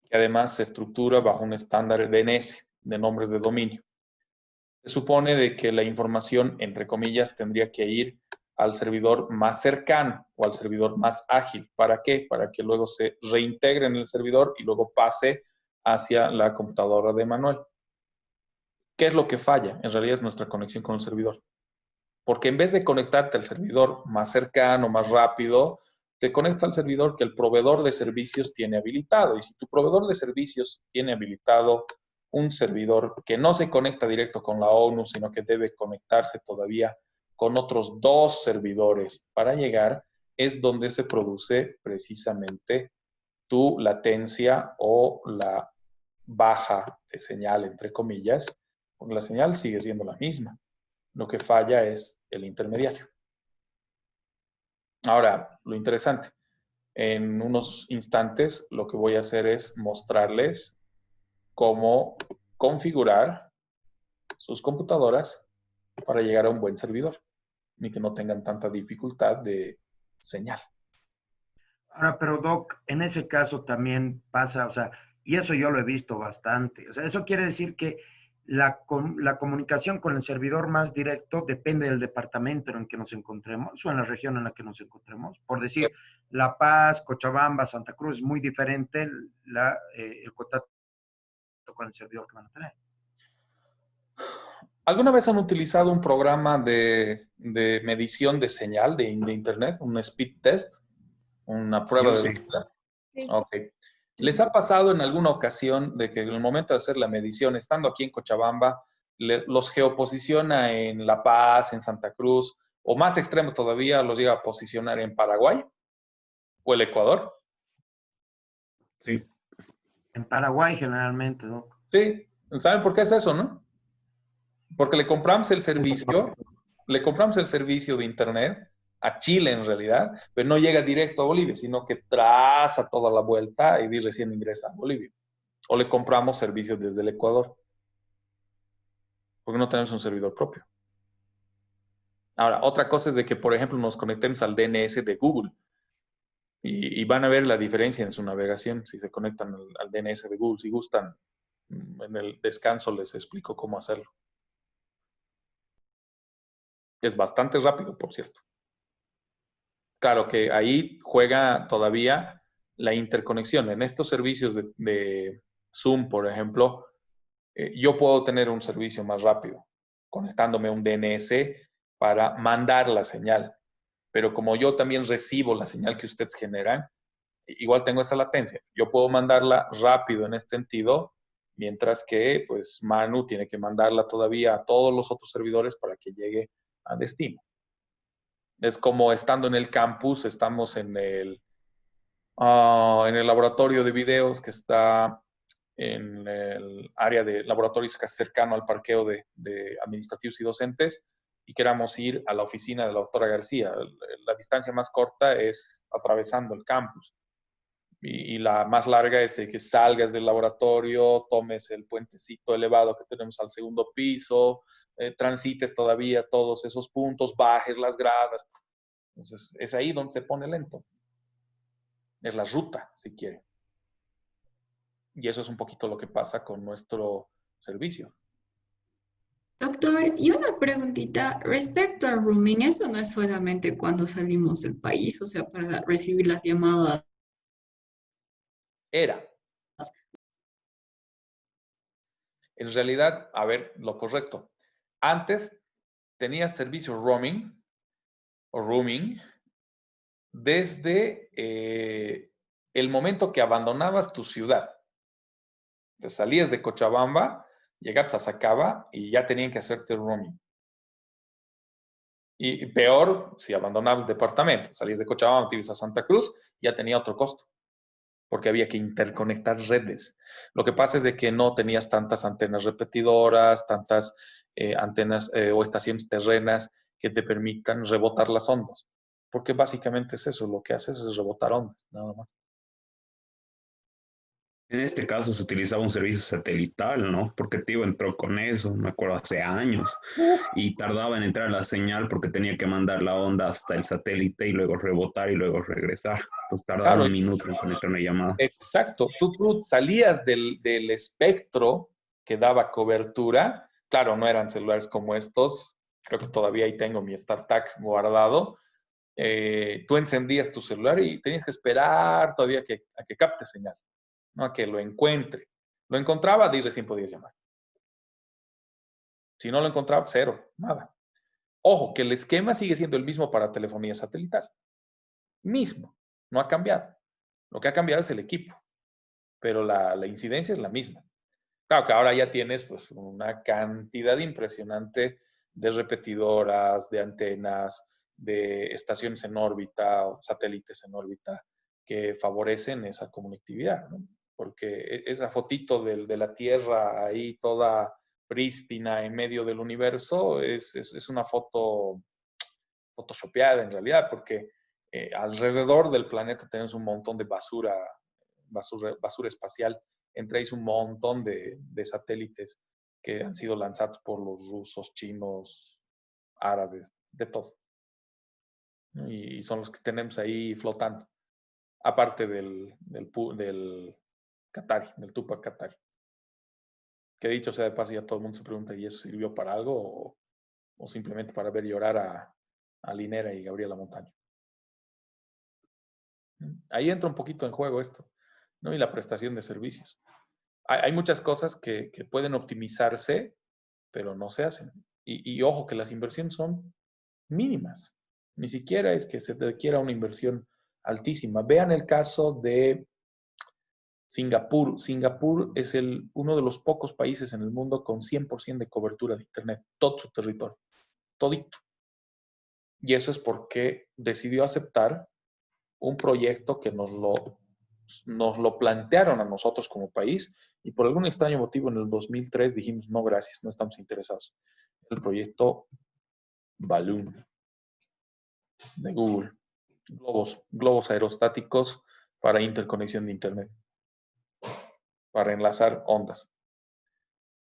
que además se estructura bajo un estándar DNS, de nombres de dominio. Se supone de que la información, entre comillas, tendría que ir al servidor más cercano o al servidor más ágil. ¿Para qué? Para que luego se reintegre en el servidor y luego pase hacia la computadora de Manuel. ¿Qué es lo que falla? En realidad es nuestra conexión con el servidor. Porque en vez de conectarte al servidor más cercano, más rápido, te conectas al servidor que el proveedor de servicios tiene habilitado. Y si tu proveedor de servicios tiene habilitado un servidor que no se conecta directo con la ONU, sino que debe conectarse todavía con otros 2 servidores para llegar, es donde se produce precisamente tu latencia o la baja de señal, entre comillas, porque la señal sigue siendo la misma. Lo que falla es el intermediario. Ahora, lo interesante, en unos instantes lo que voy a hacer es mostrarles cómo configurar sus computadoras para llegar a un buen servidor y que no tengan tanta dificultad de señal. Ahora, pero Doc, en ese caso también pasa, o sea, y eso yo lo he visto bastante. O sea, eso quiere decir que la comunicación con el servidor más directo depende del departamento en el que nos encontremos o en la región en la que nos encontremos. Por decir, La Paz, Cochabamba, Santa Cruz, es muy diferente el contacto con el servidor que van a tener. ¿Alguna vez han utilizado un programa de medición de señal de Internet, un speed test? Una prueba de velocidad. Sí. Ok. ¿Les ha pasado en alguna ocasión de que en el momento de hacer la medición, estando aquí en Cochabamba, los geoposiciona en La Paz, en Santa Cruz, o más extremo todavía, los llega a posicionar en Paraguay o el Ecuador? Sí. En Paraguay generalmente, Doc. Sí. ¿Saben por qué es eso, no? Porque le compramos el servicio de Internet a Chile en realidad, pero no llega directo a Bolivia, sino que traza toda la vuelta y recién ingresa a Bolivia. O le compramos servicios desde el Ecuador, porque no tenemos un servidor propio. Ahora, otra cosa es de que, por ejemplo, nos conectemos al DNS de Google y van a ver la diferencia en su navegación si se conectan al DNS de Google. Si gustan, en el descanso les explico cómo hacerlo. Es bastante rápido, por cierto. Claro que ahí juega todavía la interconexión. En estos servicios de Zoom, por ejemplo, yo puedo tener un servicio más rápido, conectándome a un DNS para mandar la señal. Pero como yo también recibo la señal que ustedes generan, igual tengo esa latencia. Yo puedo mandarla rápido en este sentido, mientras que pues Manu tiene que mandarla todavía a todos los otros servidores para que llegue a destino. Es como estando en el campus, estamos en el laboratorio de videos que está en el área de laboratorios casi cercano al parqueo de administrativos y docentes. y queramos ir a la oficina de la doctora García. La distancia más corta es atravesando el campus. Y la más larga es de que salgas del laboratorio, tomes el puentecito elevado que tenemos al segundo piso, transites todavía todos esos puntos, bajes las gradas. Entonces, es ahí donde se pone lento. Es la ruta, si quiere. Y eso es un poquito lo que pasa con nuestro servicio. Doctor, y una preguntita respecto al roaming, eso no es solamente cuando salimos del país, o sea, para recibir las llamadas. Era. En realidad, a ver, lo correcto. Antes tenías servicio roaming o roaming desde el momento que abandonabas tu ciudad. Te salías de Cochabamba, llegabas a Sacaba y ya tenían que hacerte el roaming. Y peor, si abandonabas departamento, salías de Cochabamba, te ibas a Santa Cruz, ya tenía otro costo, porque había que interconectar redes. Lo que pasa es de que no tenías tantas antenas repetidoras, tantas antenas o estaciones terrenas que te permitan rebotar las ondas, porque básicamente es eso, lo que haces es rebotar ondas, nada más. En este caso se utilizaba un servicio satelital, ¿no? Porque Tigo entró con eso, me acuerdo, hace años, y tardaba en entrar la señal porque tenía que mandar la onda hasta el satélite y luego rebotar y luego regresar. Entonces tardaba Claro, un minuto en conectar una llamada. exacto. Tú salías del espectro que daba cobertura. Claro, no eran celulares como estos. Creo que todavía ahí tengo mi StarTAC guardado. Tú encendías tu celular y tenías que esperar todavía a que capte señal, no a que lo encuentre. Lo encontraba, y recién podías llamar. Si no lo encontraba, cero, nada. Ojo, que el esquema sigue siendo el mismo para telefonía satelital. Mismo, no ha cambiado. Lo que ha cambiado es el equipo, pero la incidencia es la misma. Claro que ahora ya tienes pues, una cantidad impresionante de repetidoras, de antenas, de estaciones en órbita o satélites en órbita que favorecen esa conectividad, ¿no? Porque esa fotito de la Tierra ahí toda prístina en medio del universo es una foto photoshopeada en realidad, porque alrededor del planeta tenemos un montón de basura espacial, entre ellos un montón de satélites que han sido lanzados por los rusos, chinos, árabes, de todo. Y son los que tenemos ahí flotando, aparte del Qatari, del Tupac Qatari. Que dicho sea de paso, ya todo el mundo se pregunta, ¿y eso sirvió para algo o simplemente para ver llorar a Linera y Gabriela Montaño? Ahí entra un poquito en juego esto, ¿no? Y la prestación de servicios. Hay muchas cosas que pueden optimizarse, pero no se hacen. Y ojo, que las inversiones son mínimas. Ni siquiera es que se requiera una inversión altísima. Vean el caso de Singapur. Singapur es uno de los pocos países en el mundo con 100% de cobertura de Internet, todo su territorio, todito. Y eso es porque decidió aceptar un proyecto que nos lo plantearon a nosotros como país y por algún extraño motivo en el 2003 dijimos, no, gracias, no estamos interesados. El proyecto Balloon de Google. Globos aerostáticos para interconexión de Internet, para enlazar ondas,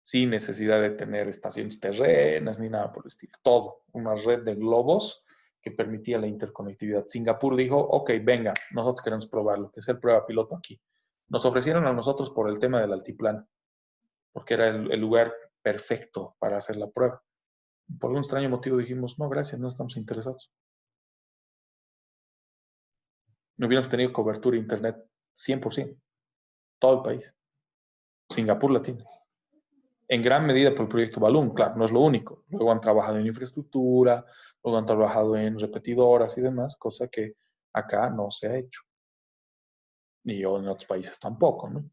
sin necesidad de tener estaciones terrenas ni nada por el estilo. Todo, una red de globos que permitía la interconectividad. Singapur dijo, ok, venga, nosotros queremos probarlo, que sea el prueba piloto aquí. Nos ofrecieron a nosotros por el tema del altiplano, porque era el lugar perfecto para hacer la prueba. Por un extraño motivo dijimos, no, gracias, no estamos interesados. No hubiéramos tenido cobertura de Internet 100%, todo el país. Singapur la tiene. En gran medida por el proyecto Balloon, claro, no es lo único. Luego han trabajado en infraestructura, luego han trabajado en repetidoras y demás, cosa que acá no se ha hecho. Ni en otros países tampoco, ¿no?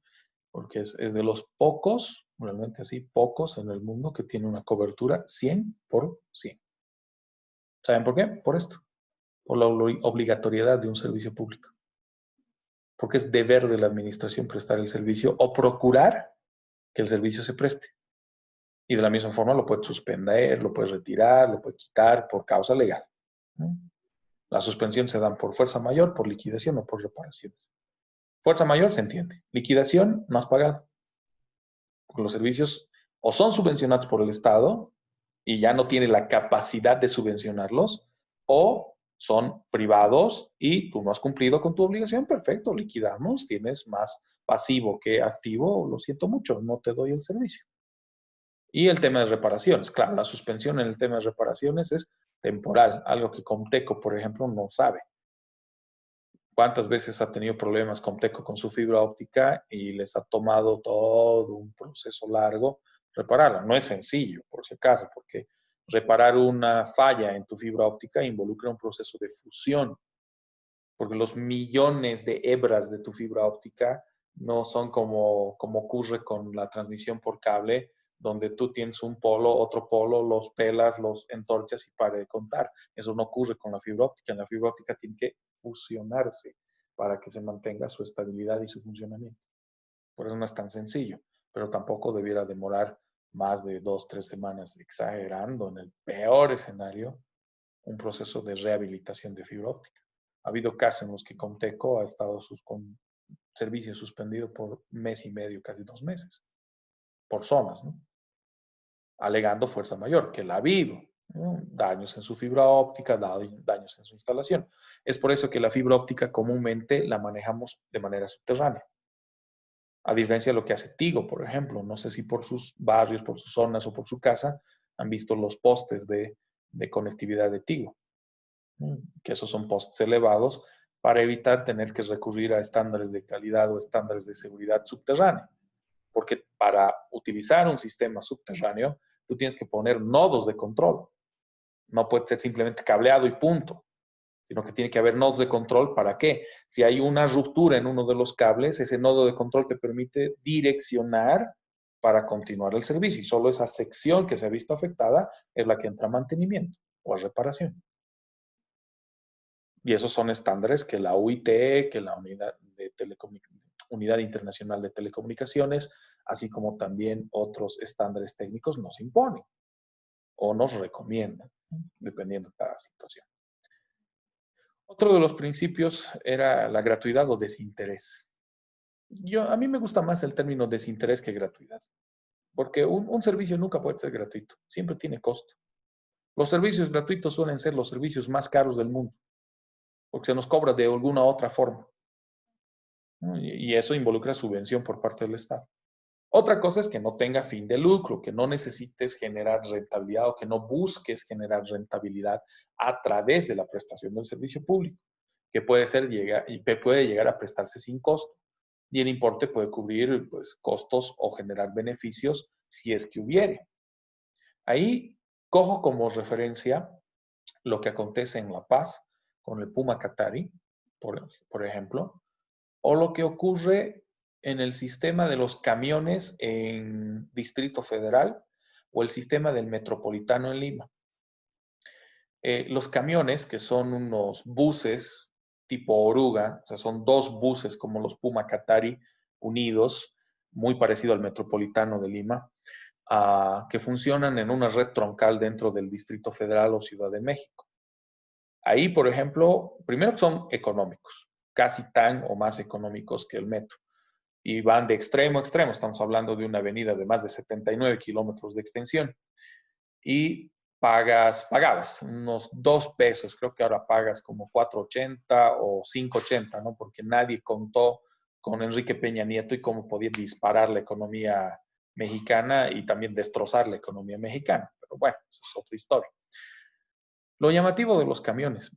Porque es de los pocos, realmente así, pocos en el mundo que tiene una cobertura 100%. ¿Saben por qué? Por esto. Por la obligatoriedad de un servicio público. Porque es deber de la administración prestar el servicio o procurar que el servicio se preste. Y de la misma forma lo puedes suspender, lo puedes retirar, lo puedes quitar por causa legal, ¿no? La suspensión se dan por fuerza mayor, por liquidación o por reparaciones. Fuerza mayor se entiende. Liquidación, no has pagado. Porque los servicios o son subvencionados por el Estado y ya no tiene la capacidad de subvencionarlos, o son privados y tú no has cumplido con tu obligación, perfecto, liquidamos, tienes más pasivo que activo, lo siento mucho, no te doy el servicio. Y el tema de reparaciones, claro, la suspensión en el tema de reparaciones es temporal, algo que Comteco, por ejemplo, no sabe. ¿Cuántas veces ha tenido problemas Comteco con su fibra óptica y les ha tomado todo un proceso largo repararla? No es sencillo, por si acaso, porque reparar una falla en tu fibra óptica involucra un proceso de fusión, porque los millones de hebras de tu fibra óptica no son como ocurre con la transmisión por cable, donde tú tienes un polo, otro polo, los pelas, los entorchas y para de contar. Eso no ocurre con la fibra óptica. En la fibra óptica tiene que fusionarse para que se mantenga su estabilidad y su funcionamiento. Por eso no es tan sencillo, pero tampoco debiera demorar más de 2, 3 semanas, exagerando en el peor escenario, un proceso de rehabilitación de fibra óptica. Ha habido casos en los que Comteco ha estado con servicio suspendido por mes y medio, casi 2 meses, por zonas, ¿no? Alegando fuerza mayor, que la ha habido, ¿no? Daños en su fibra óptica, daños en su instalación. Es por eso que la fibra óptica comúnmente la manejamos de manera subterránea. A diferencia de lo que hace Tigo, por ejemplo. No sé si por sus barrios, por sus zonas o por su casa han visto los postes de conectividad de Tigo, que esos son postes elevados para evitar tener que recurrir a estándares de calidad o estándares de seguridad subterránea. Porque para utilizar un sistema subterráneo, tú tienes que poner nodos de control. No puede ser simplemente cableado y punto, sino que tiene que haber nodos de control. ¿Para qué? Si hay una ruptura en uno de los cables, ese nodo de control te permite direccionar para continuar el servicio. Y solo esa sección que se ha visto afectada es la que entra a mantenimiento o a reparación. Y esos son estándares que la UIT, que la Unidad Internacional de Telecomunicaciones, así como también otros estándares técnicos nos imponen o nos recomiendan, dependiendo de cada situación. Otro de los principios era la gratuidad o desinterés. A mí me gusta más el término desinterés que gratuidad, porque un servicio nunca puede ser gratuito, siempre tiene costo. Los servicios gratuitos suelen ser los servicios más caros del mundo, porque se nos cobra de alguna otra forma, ¿no? Y eso involucra subvención por parte del Estado. Otra cosa es que no tenga fin de lucro, que no necesites generar rentabilidad o que no busques generar rentabilidad a través de la prestación del servicio público, que puede llegar a prestarse sin costo. Y el importe puede cubrir, pues, costos o generar beneficios si es que hubiere. Ahí cojo como referencia lo que acontece en La Paz con el Puma Qatari, por ejemplo, o lo que ocurre en el sistema de los camiones en Distrito Federal o el sistema del Metropolitano en Lima. Los camiones, que son unos buses tipo oruga, o sea, son 2 buses como los Puma Qatari unidos, muy parecido al Metropolitano de Lima, que funcionan en una red troncal dentro del Distrito Federal o Ciudad de México. Ahí, por ejemplo, primero son económicos, casi tan o más económicos que el metro. Y van de extremo a extremo. Estamos hablando de una avenida de más de 79 kilómetros de extensión. Y pagabas unos 2 pesos. Creo que ahora pagas como 4.80 o 5.80, ¿no? Porque nadie contó con Enrique Peña Nieto y cómo podía disparar la economía mexicana y también destrozar la economía mexicana. Pero bueno, eso es otra historia. Lo llamativo de los camiones.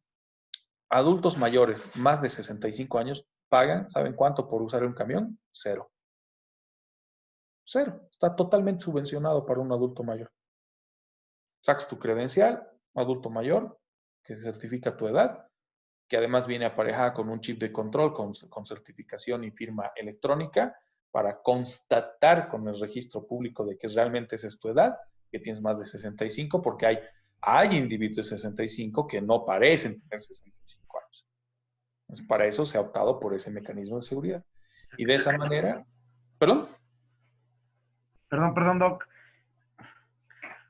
Adultos mayores, más de 65 años, pagan, ¿saben cuánto por usar un camión? 0. 0. Está totalmente subvencionado para un adulto mayor. Sacas tu credencial, adulto mayor, que certifica tu edad, que además viene aparejada con un chip de control, con certificación y firma electrónica, para constatar con el registro público de que realmente esa es tu edad, que tienes más de 65, porque hay individuos de 65 que no parecen tener 65 años. Entonces, para eso se ha optado por ese mecanismo de seguridad. Y de esa manera, ¿perdón? Perdón, Doc.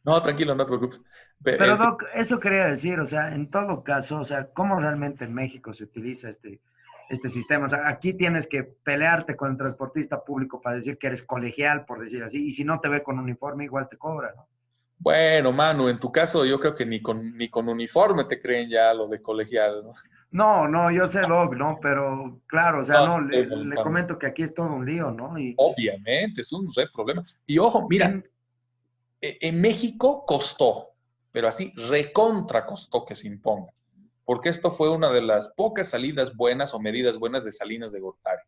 No, tranquilo, no te preocupes. Pero Doc, eso quería decir, o sea, en todo caso, o sea, ¿cómo realmente en México se utiliza este sistema? O sea, aquí tienes que pelearte con el transportista público para decir que eres colegial, por decir así, y si no te ve con uniforme, igual te cobra, ¿no? Bueno, Manu, en tu caso yo creo que ni con uniforme te creen ya lo de colegial, ¿no? No, no, yo sé, Doc, ¿no? Pero claro, o sea, No, no, estoy le molestando. comento que aquí es todo un lío, ¿no? Obviamente, es un re problema. Y ojo, mira, Y en México costó, pero así recontra costó que se imponga, porque esto fue una de las pocas salidas buenas o medidas buenas de Salinas de Gortari.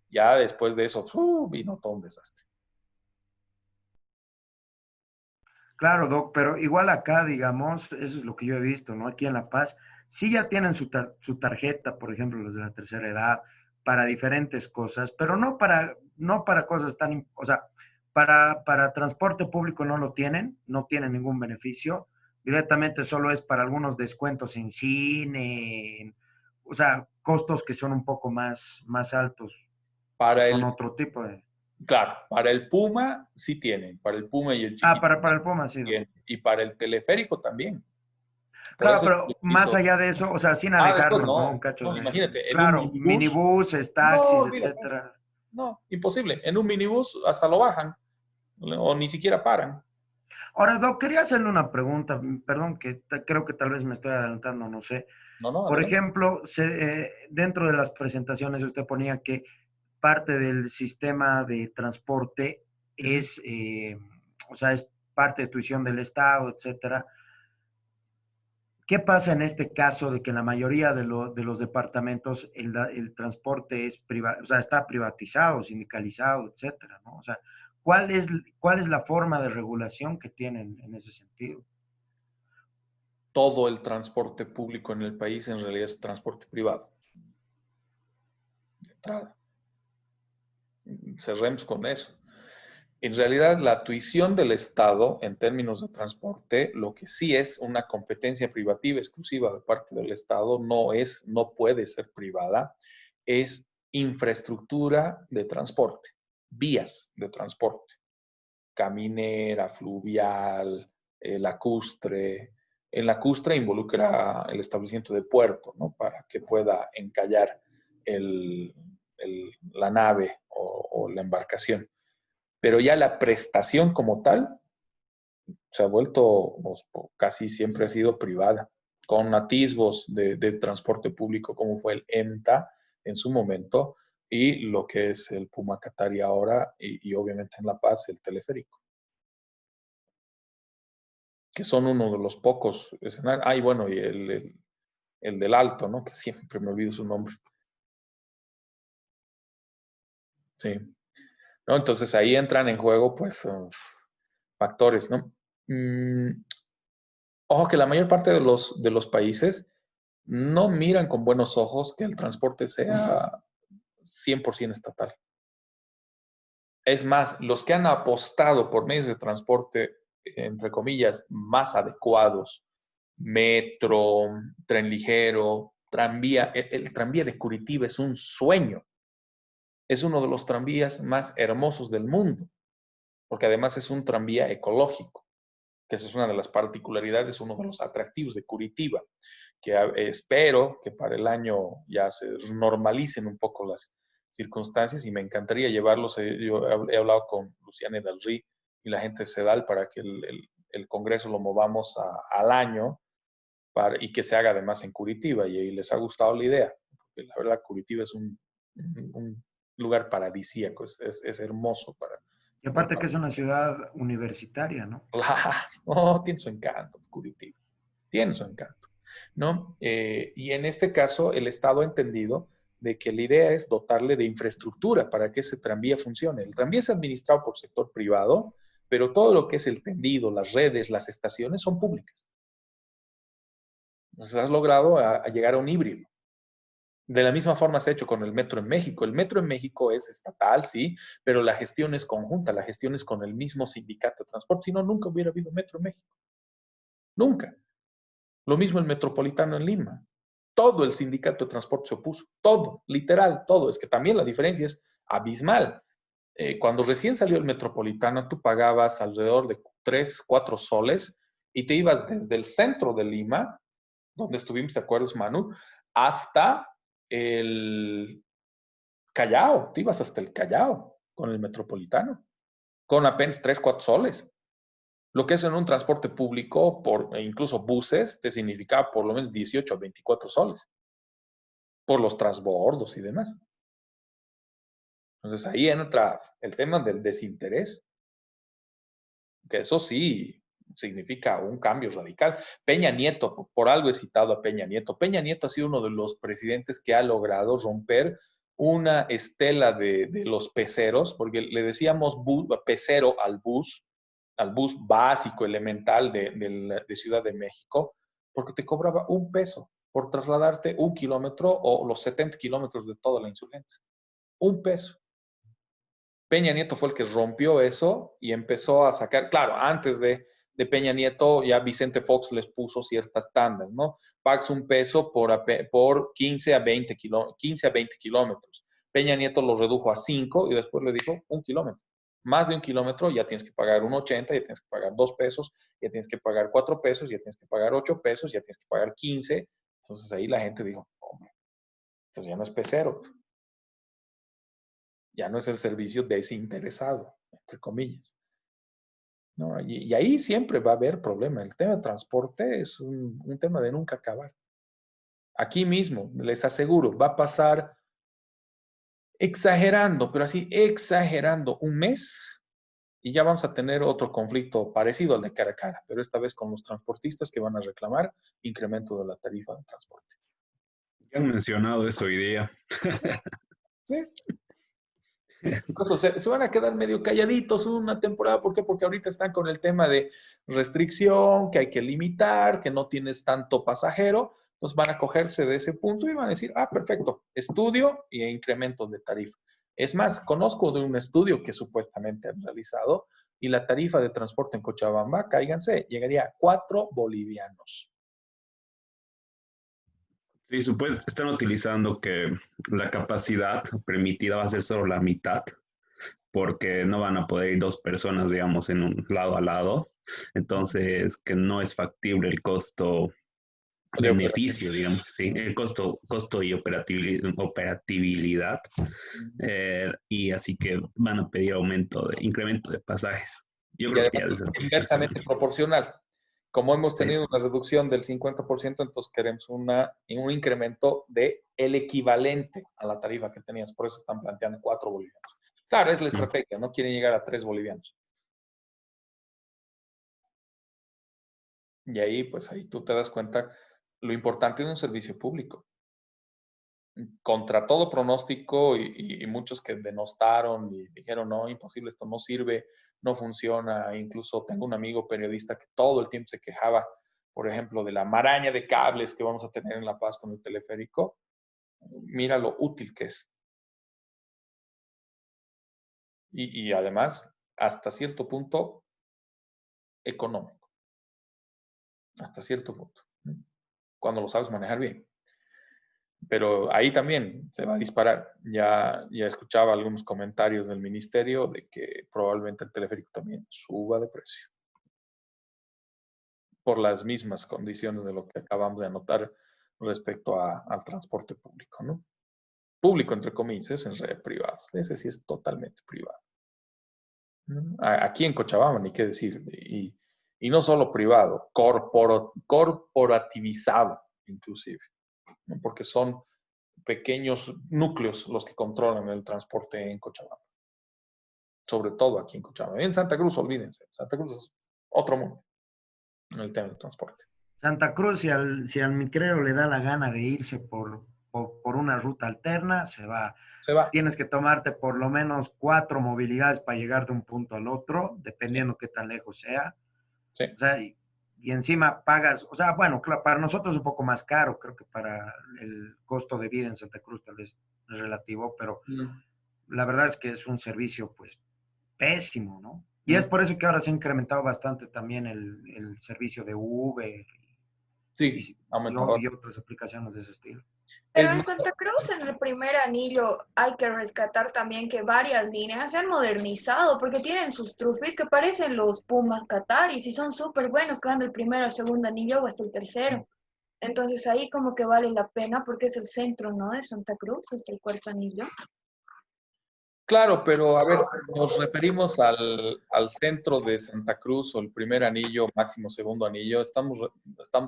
Ya después de eso, vino todo un desastre. claro, Doc, pero igual acá, digamos, eso es lo que yo he visto, ¿no? Aquí en La Paz, sí ya tienen su tarjeta, por ejemplo, los de la tercera edad, para diferentes cosas, pero no para cosas tan, o sea, para transporte público no lo tienen, no tienen ningún beneficio, directamente solo es para algunos descuentos en cine, o sea, costos que son un poco más altos, Para son el, otro tipo de... claro, para el Puma sí tienen, para el Puma y el Ah, chiquito para el Puma, sí, Doc. tienen, y para el teleférico también. Por Claro, eso es que pero más hizo. allá de eso, o sea, sin Después alejarnos, ¿no? Un no, cacho no, de, imagínate, en un claro, minibús, minibuses, no, taxis, olvídate, etcétera. no, imposible. En un minibús hasta lo bajan, o ni siquiera paran. Ahora, Doc, quería hacerle una pregunta, perdón, que creo que tal vez me estoy adelantando, no sé. No, no, Por adelante. ejemplo, dentro de las presentaciones usted ponía que parte del sistema de transporte Ujú. es, o sea, es parte de tuición del Estado, etcétera. ¿Qué pasa en este caso de que en la mayoría de los departamentos el transporte es o sea, está privatizado, sindicalizado, etcétera, ¿no? O sea, ¿cuál es la forma de regulación que tienen en ese sentido? Todo el transporte público en el país en realidad es transporte privado. De entrada. Cerremos con eso. En realidad, la tuición del Estado en términos de transporte, lo que sí es una competencia privativa exclusiva de parte del Estado, no puede ser privada, es infraestructura de transporte, vías de transporte, caminera, fluvial, lacustre. En lacustre involucra el establecimiento de puerto, ¿no? Para que pueda encallar el, la nave o la embarcación. Pero ya la prestación como tal se ha vuelto, pues, casi siempre ha sido privada, con atisbos de transporte público como fue el EMTA en su momento y lo que es el Puma Catari ahora y obviamente en La Paz el teleférico, que son uno de los pocos escenarios. Ah, y bueno, y el del Alto, ¿no? Que siempre me olvido su nombre. Sí. ¿No? Entonces ahí entran en juego, pues, factores, ¿no? Ojo que la mayor parte de los países no miran con buenos ojos que el transporte sea 100% estatal. Es más, los que han apostado por medios de transporte, entre comillas, más adecuados, metro, tren ligero, tranvía, el tranvía de Curitiba es un sueño. Es uno de los tranvías más hermosos del mundo, porque además es un tranvía ecológico, que esa es una de las particularidades, uno de los atractivos de Curitiba, que espero que para el año ya se normalicen un poco las circunstancias y me encantaría llevarlos. Yo he hablado con Luciana Hidalrí y la gente de CEDAL para que el Congreso lo movamos al año y que se haga además en Curitiba y les ha gustado la idea, porque la verdad Curitiba es un lugar paradisíaco, es hermoso Y aparte que es una ciudad universitaria, ¿no? no, tiene su encanto, Curitiba, tiene su encanto, ¿no? Y en este caso, el Estado ha entendido de que la idea es dotarle de infraestructura para que ese tranvía funcione. El tranvía es administrado por sector privado, pero todo lo que es el tendido, las redes, las estaciones son públicas. Entonces has logrado a llegar a un híbrido. De la misma forma se ha hecho con el metro en México. El metro en México es estatal, sí, pero la gestión es conjunta, la gestión es con el mismo sindicato de transporte, si no, nunca hubiera habido metro en México. Nunca. Lo mismo el metropolitano en Lima. Todo el sindicato de transporte se opuso. Todo, literal, todo. Es que también la diferencia es abismal. Cuando recién salió el metropolitano, tú pagabas alrededor de 3, 4 soles y te ibas desde el centro de Lima, donde estuvimos, ¿te acuerdas, Manu? Hasta el Callao. Te ibas hasta el Callao con el Metropolitano, con apenas 3, 4 soles. Lo que es en un transporte público, e incluso buses, te significaba por lo menos 18 a 24 soles por los transbordos y demás. Entonces ahí entra el tema del desinterés, que eso sí significa un cambio radical. Peña Nieto, por algo he citado a Peña Nieto. Peña Nieto ha sido uno de los presidentes que ha logrado romper una estela de los peceros, porque le decíamos pecero al bus básico, elemental de Ciudad de México, porque te cobraba $1 por trasladarte 1 kilómetro o los 70 kilómetros de toda la Insurgencia. $1. Peña Nieto fue el que rompió eso y empezó a sacar, claro, antes de Peña Nieto ya Vicente Fox les puso ciertas tandas, ¿no? Pagas $1 por 15 a 20 kilómetros. Peña Nieto los redujo a 5 y después le dijo 1 kilómetro. Más de 1 kilómetro ya tienes que pagar 1.80, ya tienes que pagar $2, ya tienes que pagar $4, ya tienes que pagar $8, ya tienes que pagar 15. Entonces ahí la gente dijo, hombre, entonces ya no es pecero. Ya no es el servicio desinteresado, entre comillas. ¿No? Y ahí siempre va a haber problema. El tema de transporte es un tema de nunca acabar. Aquí mismo, les aseguro, va a pasar exagerando, pero así exagerando un mes y ya vamos a tener otro conflicto parecido al de cara a cara, pero esta vez con los transportistas que van a reclamar incremento de la tarifa de transporte. Ya han mencionado eso hoy día. ¿Sí? Incluso se van a quedar medio calladitos una temporada. ¿Por qué? Porque ahorita están con el tema de restricción, que hay que limitar, que no tienes tanto pasajero. Entonces van a cogerse de ese punto y van a decir, perfecto, estudio y incremento de tarifa. Es más, conozco de un estudio que supuestamente han realizado y la tarifa de transporte en Cochabamba, cáiganse, llegaría a 4 bolivianos. Sí, están utilizando que la capacidad permitida va a ser solo la mitad, porque no van a poder ir 2 personas, digamos, en un lado a lado. Entonces, que no es factible el costo-beneficio, digamos, sí, el costo y operatividad. Y así que van a pedir incremento de pasajes. Yo creo que ya desde el inversamente proporcional. Como hemos tenido una reducción del 50%, entonces queremos un incremento del equivalente a la tarifa que tenías. Por eso están planteando 4 bolivianos. Claro, es la estrategia, no quieren llegar a 3 bolivianos. Y ahí, pues ahí tú te das cuenta lo importante de un servicio público. Contra todo pronóstico y muchos que denostaron y dijeron, no, imposible, esto no sirve, no funciona. Incluso tengo un amigo periodista que todo el tiempo se quejaba, por ejemplo, de la maraña de cables que vamos a tener en La Paz con el teleférico. Mira lo útil que es. Y además, hasta cierto punto, económico. Hasta cierto punto. Cuando lo sabes manejar bien. Pero ahí también se va a disparar. Ya escuchaba algunos comentarios del ministerio de que probablemente el teleférico también suba de precio. Por las mismas condiciones de lo que acabamos de anotar respecto al transporte público, ¿no? Público, entre comillas, en redes privadas. Ese sí es totalmente privado. Aquí en Cochabamba, ni qué decir. Y no solo privado, corporativizado, inclusive. ¿No? Porque son pequeños núcleos los que controlan el transporte en Cochabamba. Sobre todo aquí en Cochabamba. En Santa Cruz, olvídense. Santa Cruz es otro mundo en el tema del transporte. Santa Cruz, si al micrero le da la gana de irse por una ruta alterna, se va. Se va. Tienes que tomarte por lo menos 4 movilidades para llegar de un punto al otro, dependiendo qué tan lejos sea. Sí. O sea, y encima pagas, o sea, bueno, claro, para nosotros es un poco más caro, creo que para el costo de vida en Santa Cruz tal vez es relativo, pero la verdad es que es un servicio, pues, pésimo, ¿no? Y es por eso que ahora se ha incrementado bastante también el servicio de Uber sí, y otras aplicaciones de ese estilo. Pero Es en más, Santa Cruz, en el primer anillo, hay que rescatar también que varias líneas se han modernizado porque tienen sus trufis que parecen los Pumas Qataris y son súper buenos, que van del primero al segundo anillo o hasta el tercero. Entonces ahí como que vale la pena porque es el centro, ¿no? De Santa Cruz, hasta el cuarto anillo. claro, pero a ver, nos referimos al centro de Santa Cruz o el primer anillo, máximo segundo anillo. Estamos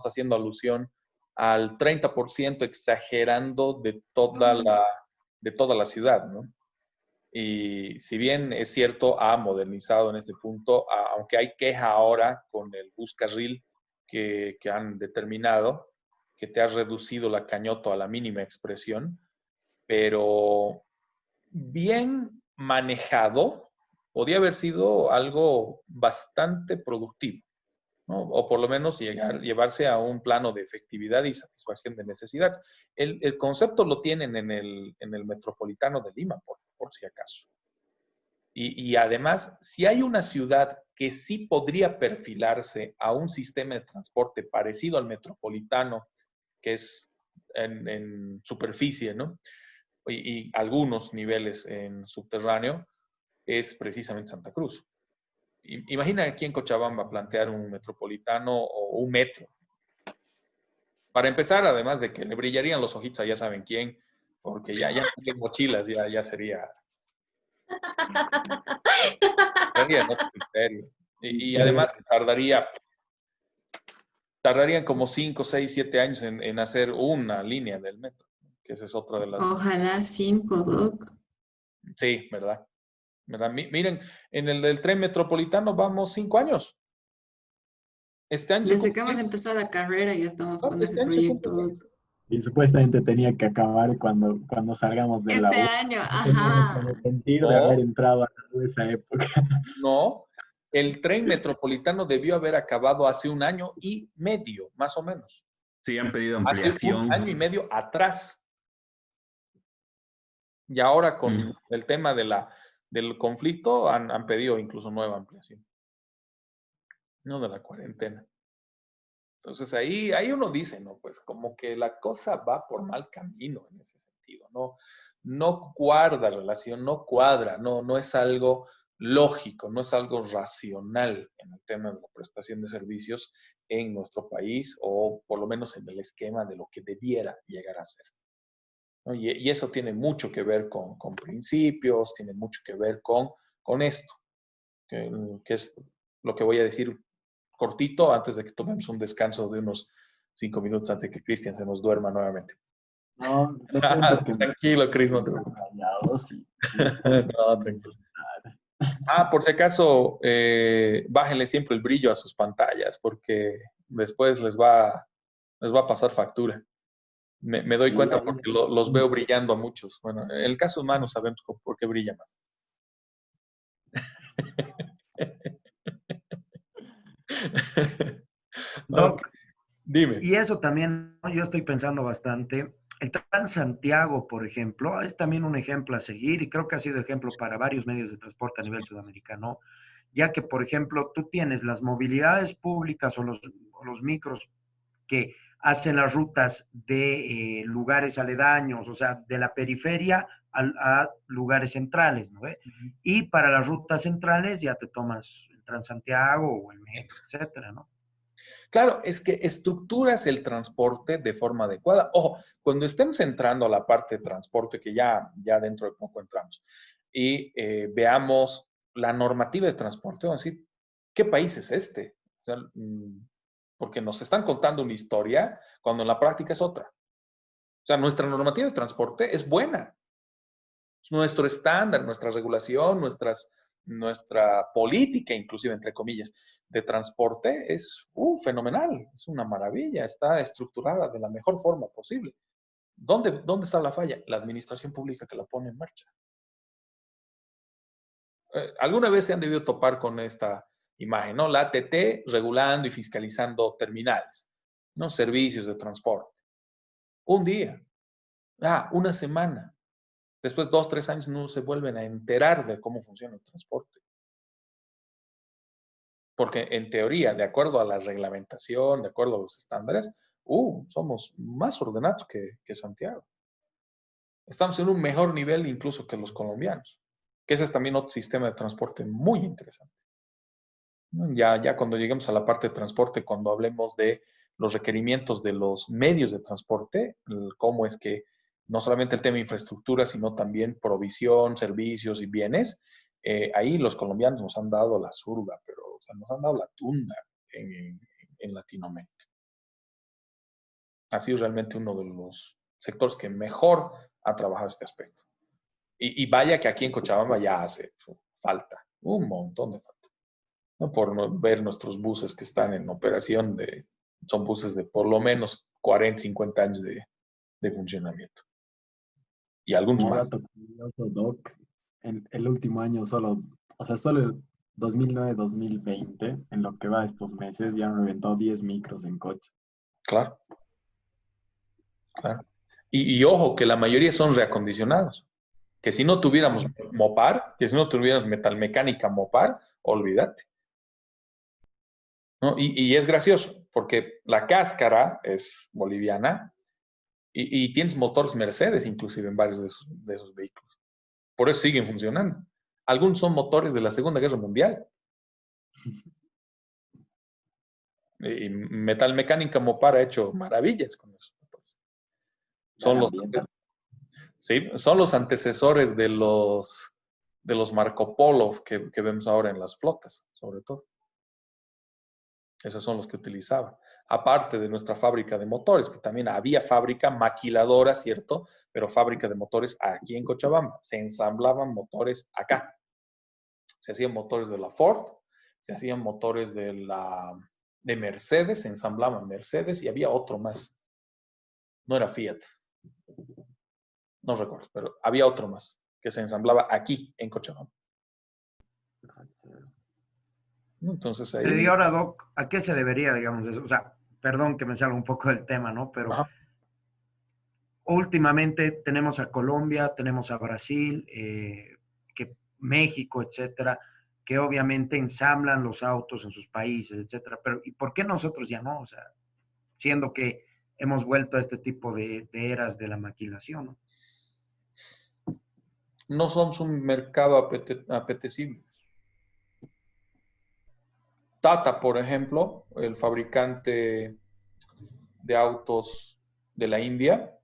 haciendo alusión al 30% exagerando de toda la ciudad, ¿no? Y si bien es cierto, ha modernizado en este punto, aunque hay queja ahora con el Buscarril que han determinado, que te has reducido la cañoto a la mínima expresión, pero bien manejado, podía haber sido algo bastante productivo, ¿no? O por lo menos llevarse a un plano de efectividad y satisfacción de necesidades. El concepto lo tienen en el Metropolitano de Lima, por si acaso. Y además, si hay una ciudad que sí podría perfilarse a un sistema de transporte parecido al metropolitano, que es en superficie, ¿no? Y algunos niveles en subterráneo, es precisamente Santa Cruz. Imagina aquí en Cochabamba plantear un metropolitano o un metro. Para empezar, además de que le brillarían los ojitos a ya saben quién, porque ya en mochilas ya sería en otro criterio. Y además tardarían como 5, 6, 7 años en hacer una línea del metro, que esa es otra de las... Ojalá 5, Doc. Sí, ¿verdad? ¿Verdad? Miren, en el del tren metropolitano vamos 5 años. Este año se Desde que cumple hemos 5. empezado la carrera ya estamos con ese Este año se proyecto, cumple 5. Doc. Y supuestamente tenía que acabar cuando salgamos de la Este U. año, Me tenía que ajá. arrepentir de haber No, entrado a la U esa época. no. El tren metropolitano debió haber acabado hace 1 año y medio, más o menos. Sí, han pedido Hace 1 año y medio ampliación. atrás. Y ahora Mm. con el tema del conflicto han pedido incluso nueva ampliación. No de la cuarentena. Entonces ahí uno dice, no, pues como que la cosa va por mal camino en ese sentido, no guarda relación, no cuadra, no es algo lógico, no es algo racional en el tema de la prestación de servicios en nuestro país o por lo menos en el esquema de lo que debiera llegar a ser, ¿no? Y eso tiene mucho que ver con principios, tiene mucho que ver con esto, que es lo que voy a decir cortito antes de que tomemos un descanso de unos 5 minutos antes de que Cristian se nos duerma nuevamente. No, te cuento que Tranquilo, Cris, no te preocupes. rayados y No, tranquilo. Por si acaso, bájenle siempre el brillo a sus pantallas porque después les va a pasar factura. Me doy cuenta porque los veo brillando a muchos. Bueno, en el caso humano sabemos por qué brilla más. Doc, Ok, dime. y eso también, ¿no? Yo estoy pensando bastante. El Transantiago, por ejemplo, es también un ejemplo a seguir y creo que ha sido ejemplo para varios medios de transporte a nivel sudamericano, ya que, por ejemplo, tú tienes las movilidades públicas o los micros que hacen las rutas de lugares aledaños, o sea, de la periferia a lugares centrales, ¿no? Y para las rutas centrales ya te tomas el Transantiago o el metro, etcétera, ¿no? Claro, es que estructuras el transporte de forma adecuada. Ojo, cuando estemos entrando a la parte de transporte, que ya dentro de poco entramos, y veamos la normativa de transporte, vamos a decir, ¿qué país es este? O sea, porque nos están contando una historia cuando en la práctica es otra. O sea, nuestra normativa de transporte es buena. Nuestro estándar, nuestra regulación, nuestra política, inclusive entre comillas, de transporte es fenomenal, es una maravilla, está estructurada de la mejor forma posible. ¿Dónde está la falla? La administración pública que la pone en marcha. ¿Alguna vez se han debido topar con esta imagen, ¿no? La ATT regulando y fiscalizando terminales, ¿no? Servicios de transporte. Un día, una semana. Después, 2, 3 años no se vuelven a enterar de cómo funciona el transporte. Porque en teoría, de acuerdo a la reglamentación, de acuerdo a los estándares, somos más ordenados que Santiago. Estamos en un mejor nivel incluso que los colombianos, que ese es también otro sistema de transporte muy interesante. Ya cuando lleguemos a la parte de transporte, cuando hablemos de los requerimientos de los medios de transporte, cómo es que no solamente el tema de infraestructura, sino también provisión, servicios y bienes, ahí los colombianos nos han dado la surga, pero o sea, nos han dado la tunda en Latinoamérica. Ha sido realmente uno de los sectores que mejor ha trabajado este aspecto. Y vaya que aquí en Cochabamba ya hace falta, un montón de falta. ¿No? Por ver nuestros buses que están en operación, son buses de por lo menos 40, 50 años de funcionamiento. Y algunos Como más. dato curioso, Doc, en el último año solo, o sea, solo el 2009-2020, en lo que va estos meses, ya han reventado 10 micros en coche. Claro, claro. Y ojo, que la mayoría son reacondicionados. Que si no tuviéramos Mopar, que si no tuviéramos metalmecánica Mopar, olvídate. ¿No? Y es gracioso, porque la cáscara es boliviana y tienes motores Mercedes inclusive en varios de esos vehículos. Por eso siguen funcionando. Algunos son motores de la Segunda Guerra Mundial. Y Metalmecánica Mopar ha hecho maravillas con esos motores. Son los, sí, son los antecesores de los Marco Polo que vemos ahora en las flotas, sobre todo. Esos son los que utilizaba. Aparte de nuestra fábrica de motores, que también había fábrica maquiladora, ¿cierto? Pero fábrica de motores aquí en Cochabamba. Se ensamblaban motores acá. Se hacían motores de la Ford, se hacían motores de Mercedes, se ensamblaban Mercedes y había otro más. No era Fiat. No recuerdo, pero había otro más que se ensamblaba aquí en Cochabamba. Entonces Pero y ahí... ahora, Doc, ¿a qué se debería, digamos, eso? O sea, perdón que me salga un poco del tema, ¿no? Pero Ajá. últimamente tenemos a Colombia, tenemos a Brasil, que México, etcétera, que obviamente ensamblan los autos en sus países, etcétera. Pero ¿y por qué nosotros ya no? O sea, siendo que hemos vuelto a este tipo de eras de la maquilación, ¿no? No somos un mercado apetecible. Tata, por ejemplo, el fabricante de autos de la India,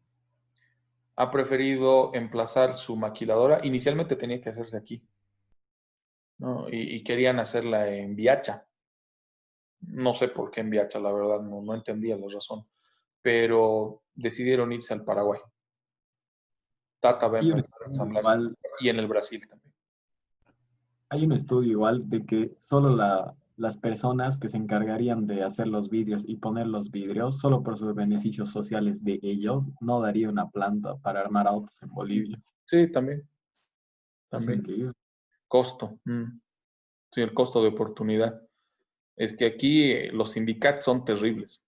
ha preferido emplazar su maquiladora. Inicialmente tenía que hacerse aquí, ¿no? Y querían hacerla en Viacha. No sé por qué en Viacha, la verdad, no entendía la razón. Pero decidieron irse al Paraguay. Tata va a Hay un empezar a estudio ensamblar igual, y en el Brasil también. hay un estudio igual de que solo las personas que se encargarían de hacer los vidrios y poner los vidrios, solo por sus beneficios sociales de ellos, no daría una planta para armar autos en Bolivia. Sí, también. Es También. increíble. Costo. Sí, el costo de oportunidad. Es que aquí los sindicatos son terribles.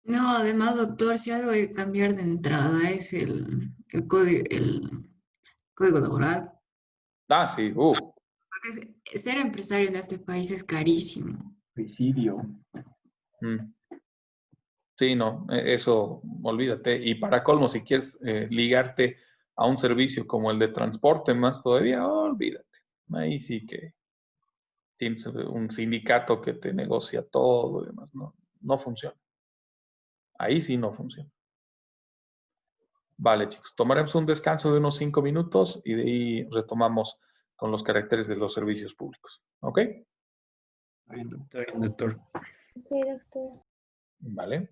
No, además, doctor, si algo hay que cambiar de entrada es el código laboral. Ah, sí. Porque ser empresario en este país es carísimo. Suicidio. Mm. Sí, no, eso, olvídate. Y para colmo, si quieres ligarte a un servicio como el de transporte más todavía, olvídate. Ahí sí que tienes un sindicato que te negocia todo y demás. No, no funciona. Ahí sí no funciona. Vale, chicos, tomaremos un descanso de unos 5 minutos y de ahí retomamos con los caracteres de los servicios públicos. ¿Ok? Está bien, doctor. Ok, doctor. Vale.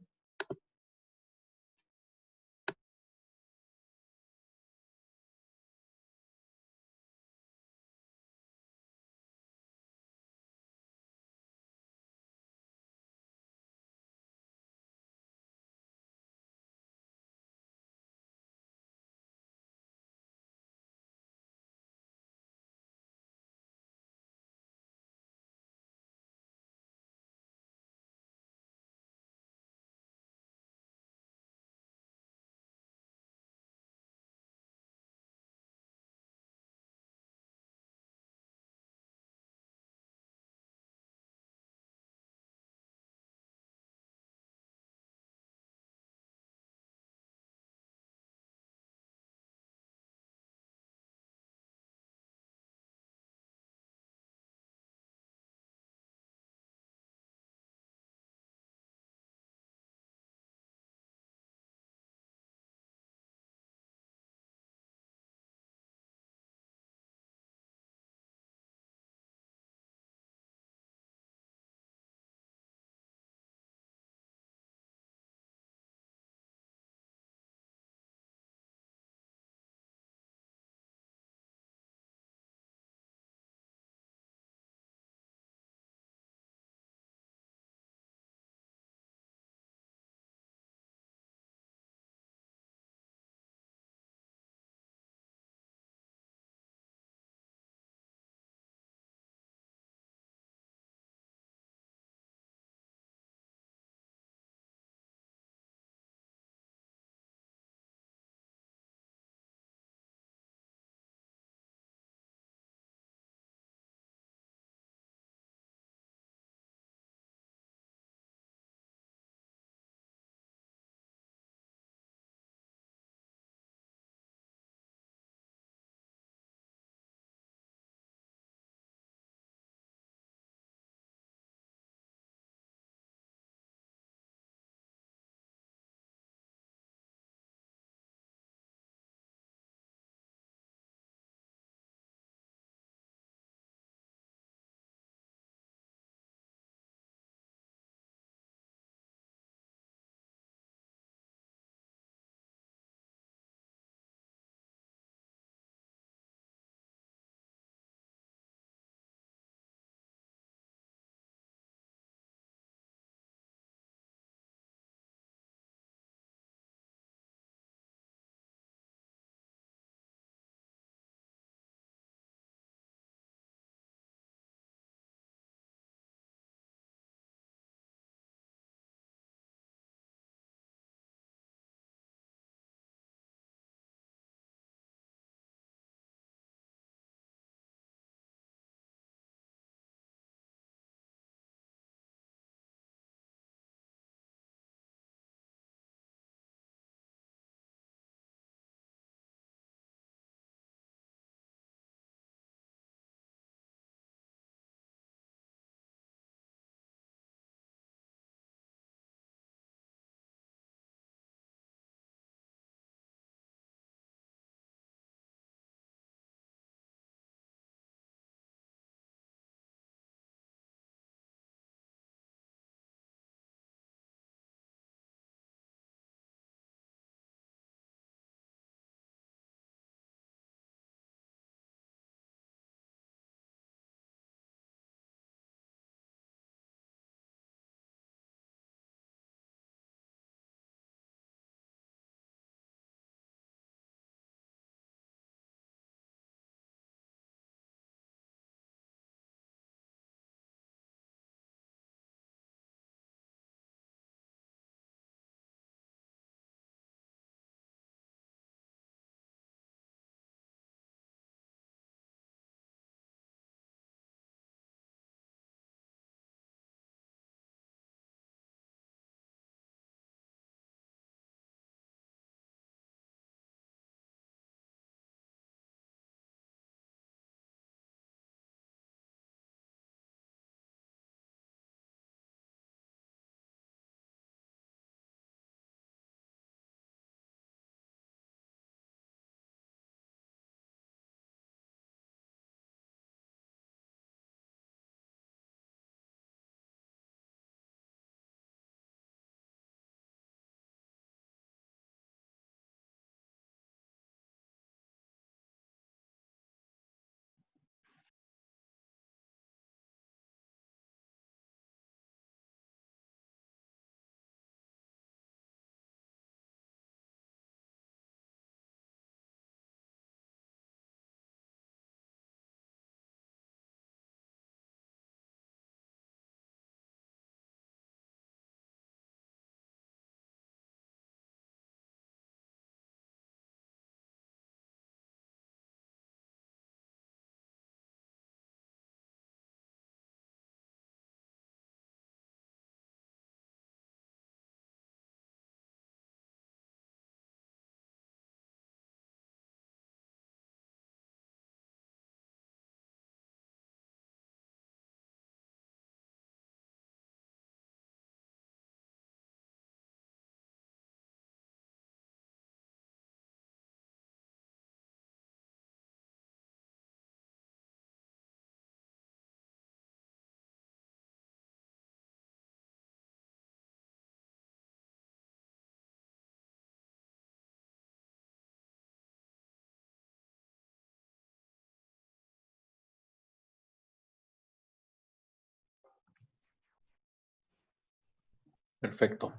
Perfecto.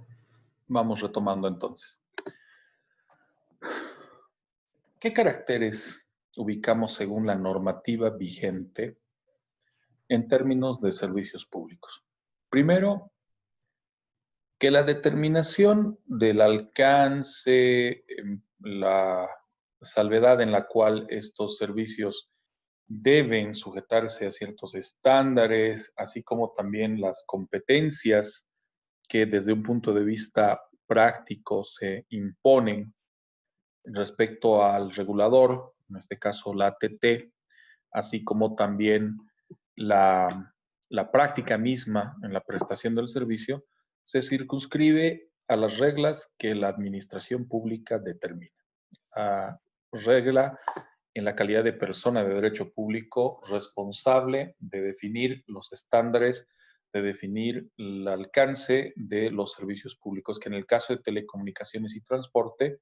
Vamos retomando entonces. ¿Qué caracteres ubicamos según la normativa vigente en términos de servicios públicos? Primero, que la determinación del alcance, la salvedad en la cual estos servicios deben sujetarse a ciertos estándares, así como también las competencias que desde un punto de vista práctico se imponen respecto al regulador, en este caso la ATT, así como también la práctica misma en la prestación del servicio, se circunscribe a las reglas que la administración pública determina. Regla en la calidad de persona de derecho público responsable de definir los estándares, de definir el alcance de los servicios públicos, que en el caso de telecomunicaciones y transporte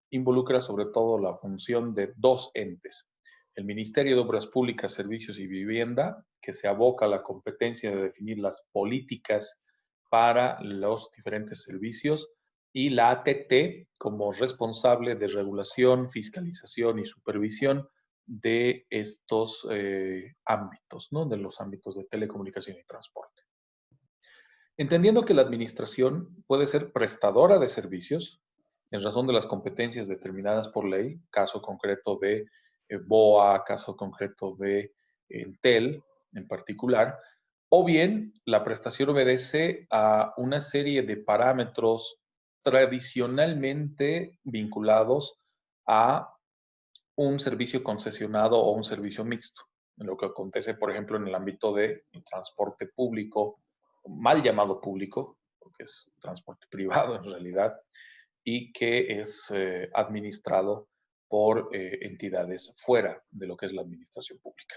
involucra sobre todo la función de dos entes. El Ministerio de Obras Públicas, Servicios y Vivienda, que se aboca a la competencia de definir las políticas para los diferentes servicios, y la ATT como responsable de regulación, fiscalización y supervisión de estos ámbitos, ¿no? De los ámbitos de telecomunicación y transporte. Entendiendo que la administración puede ser prestadora de servicios en razón de las competencias determinadas por ley, caso concreto de BOA, caso concreto de Entel en particular, o bien la prestación obedece a una serie de parámetros tradicionalmente vinculados a un servicio concesionado o un servicio mixto, en lo que acontece, por ejemplo, en el ámbito del transporte público, mal llamado público, porque es transporte privado en realidad, y que es administrado por entidades fuera de lo que es la administración pública.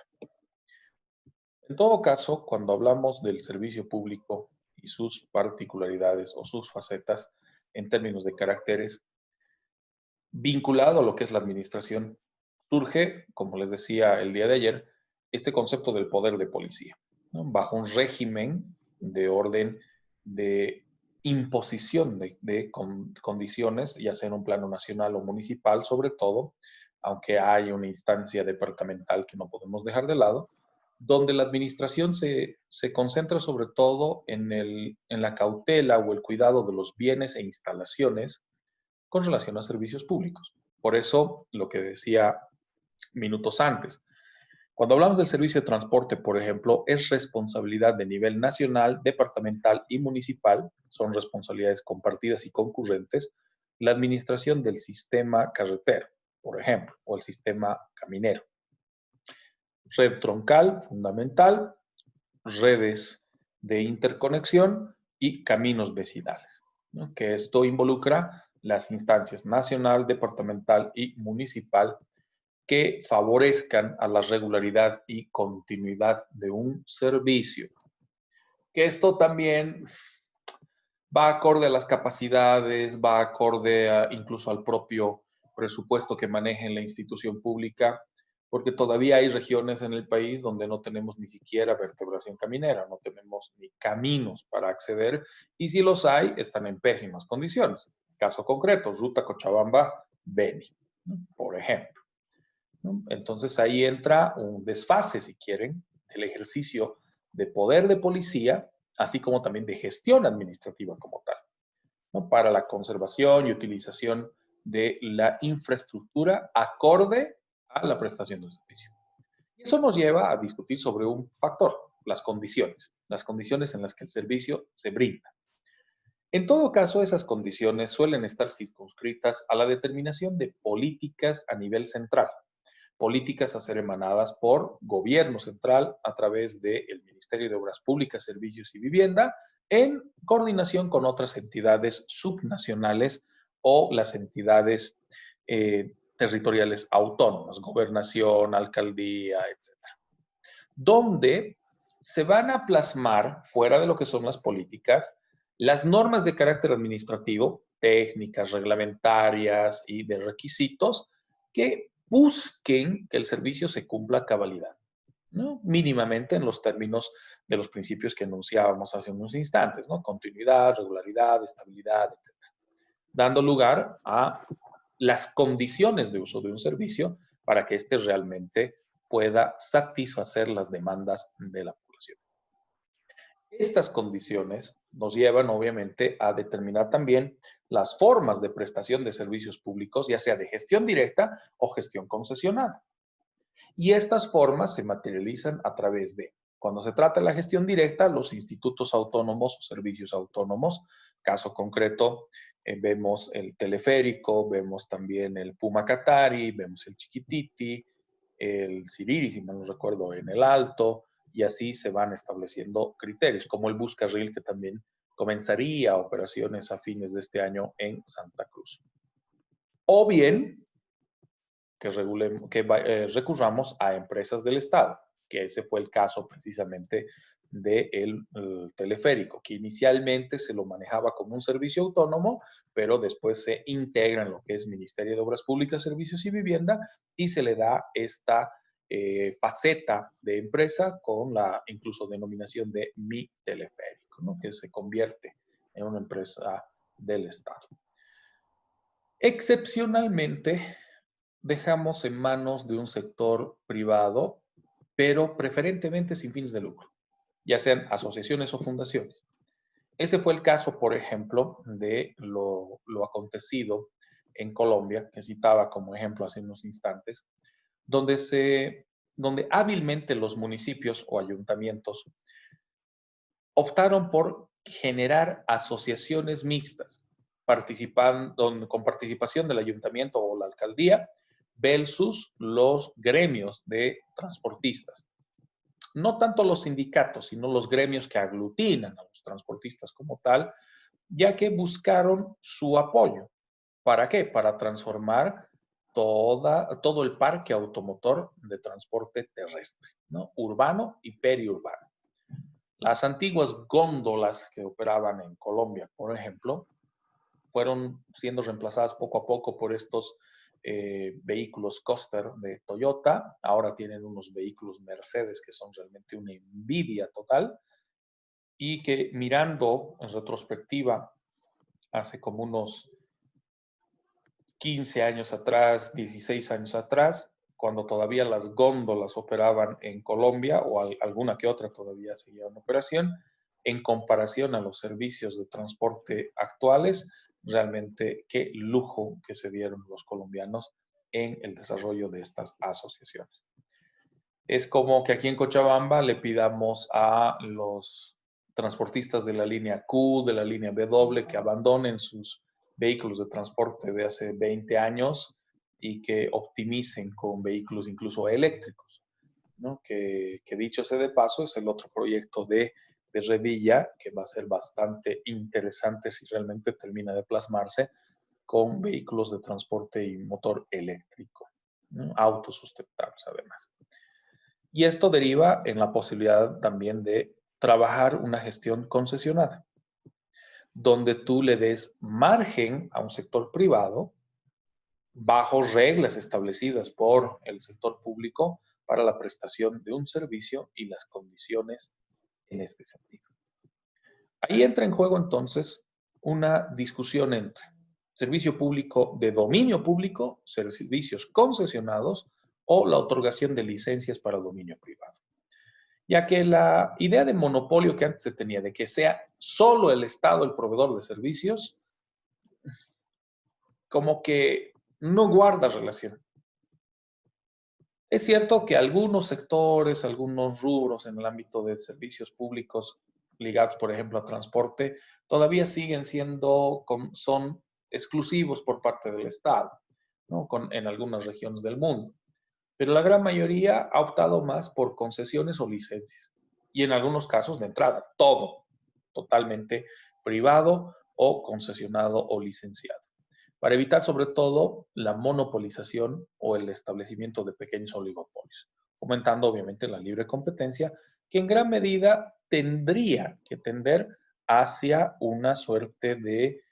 En todo caso, cuando hablamos del servicio público y sus particularidades o sus facetas en términos de caracteres, vinculado a lo que es la administración, surge, como les decía el día de ayer, este concepto del poder de policía, ¿no? Bajo un régimen de orden de imposición de condiciones, ya sea en un plano nacional o municipal, sobre todo, aunque hay una instancia departamental que no podemos dejar de lado, donde la administración se concentra sobre todo en la cautela o el cuidado de los bienes e instalaciones con relación a servicios públicos. Por eso, lo que decía minutos antes, cuando hablamos del servicio de transporte, por ejemplo, es responsabilidad de nivel nacional, departamental y municipal, son responsabilidades compartidas y concurrentes, la administración del sistema carretero, por ejemplo, o el sistema caminero. Red troncal, fundamental, redes de interconexión y caminos vecinales, ¿no? Que esto involucra las instancias nacional, departamental y municipal que favorezcan a la regularidad y continuidad de un servicio. Que esto también va acorde a las capacidades, va acorde incluso al propio presupuesto que maneje la institución pública, porque todavía hay regiones en el país donde no tenemos ni siquiera vertebración caminera, no tenemos ni caminos para acceder, y si los hay, están en pésimas condiciones. Caso concreto, Ruta Cochabamba-Beni, ¿no? Por ejemplo, ¿no? Entonces ahí entra un desfase, si quieren, del ejercicio de poder de policía, así como también de gestión administrativa como tal, ¿no? Para la conservación y utilización de la infraestructura acorde a la prestación del servicio. Y eso nos lleva a discutir sobre un factor, las condiciones en las que el servicio se brinda. En todo caso, esas condiciones suelen estar circunscritas a la determinación de políticas a nivel central, políticas a ser emanadas por gobierno central a través del Ministerio de Obras Públicas, Servicios y Vivienda, en coordinación con otras entidades subnacionales o las entidades territoriales autónomas, gobernación, alcaldía, etc. Donde se van a plasmar, fuera de lo que son las políticas, las normas de carácter administrativo, técnicas, reglamentarias y de requisitos que busquen que el servicio se cumpla a cabalidad. ¿no? Mínimamente en los términos de los principios que enunciábamos hace unos instantes, ¿no? Continuidad, regularidad, estabilidad, etc. Dando lugar a las condiciones de uso de un servicio para que éste realmente pueda satisfacer las demandas de la población. Estas condiciones nos llevan, obviamente, a determinar también las formas de prestación de servicios públicos, ya sea de gestión directa o gestión concesionada. Y estas formas se materializan a través de, cuando se trata de la gestión directa, los institutos autónomos o servicios autónomos. Caso concreto, vemos el teleférico, vemos también el Puma Katari, vemos el Chiquititi, el Siriri, si mal no recuerdo, en el Alto, y así se van estableciendo criterios, como el Buscarril, que también comenzaría operaciones a fines de este año en Santa Cruz. O bien que recurramos a empresas del Estado, que ese fue el caso precisamente del teleférico, que inicialmente se lo manejaba como un servicio autónomo, pero después se integra en lo que es Ministerio de Obras Públicas, Servicios y Vivienda y se le da esta faceta de empresa con la incluso denominación de Mi Teleférico, ¿no? Que se convierte en una empresa del Estado. Excepcionalmente, dejamos en manos de un sector privado, pero preferentemente sin fines de lucro, ya sean asociaciones o fundaciones. Ese fue el caso, por ejemplo, de lo acontecido en Colombia, que citaba como ejemplo hace unos instantes, donde hábilmente los municipios o ayuntamientos optaron por generar asociaciones mixtas, con participación del ayuntamiento o la alcaldía, versus los gremios de transportistas. No tanto los sindicatos, sino los gremios que aglutinan a los transportistas como tal, ya que buscaron su apoyo. ¿Para qué? Para transformar todo el parque automotor de transporte terrestre, ¿no? Urbano y periurbano. Las antiguas góndolas que operaban en Colombia, por ejemplo, fueron siendo reemplazadas poco a poco por estos vehículos Coaster de Toyota. Ahora tienen unos vehículos Mercedes que son realmente una envidia total y que mirando en retrospectiva hace como unos 15 años atrás, 16 años atrás, cuando todavía las góndolas operaban en Colombia o alguna que otra todavía seguía en operación, en comparación a los servicios de transporte actuales, realmente qué lujo que se dieron los colombianos en el desarrollo de estas asociaciones. Es como que aquí en Cochabamba le pidamos a los transportistas de la línea Q, de la línea W, que abandonen sus vehículos de transporte de hace 20 años y que optimicen con vehículos incluso eléctricos, ¿no? Que dicho sea de paso, es el otro proyecto de Revilla, que va a ser bastante interesante si realmente termina de plasmarse con vehículos de transporte y motor eléctrico, ¿no? Autosustentables además. Y esto deriva en la posibilidad también de trabajar una gestión concesionada, donde tú le des margen a un sector privado bajo reglas establecidas por el sector público para la prestación de un servicio y las condiciones en este sentido. Ahí entra en juego entonces una discusión entre servicio público de dominio público, servicios concesionados o la otorgación de licencias para dominio privado. Ya que la idea de monopolio que antes se tenía, de que sea solo el Estado el proveedor de servicios, como que no guarda relación. Es cierto que algunos sectores, algunos rubros en el ámbito de servicios públicos ligados, por ejemplo, a transporte, todavía siguen son exclusivos por parte del Estado, ¿no? En algunas regiones del mundo. Pero la gran mayoría ha optado más por concesiones o licencias. Y en algunos casos, de entrada, todo totalmente privado o concesionado o licenciado, para evitar sobre todo la monopolización o el establecimiento de pequeños oligopolios, fomentando obviamente la libre competencia, que en gran medida tendría que tender hacia una suerte de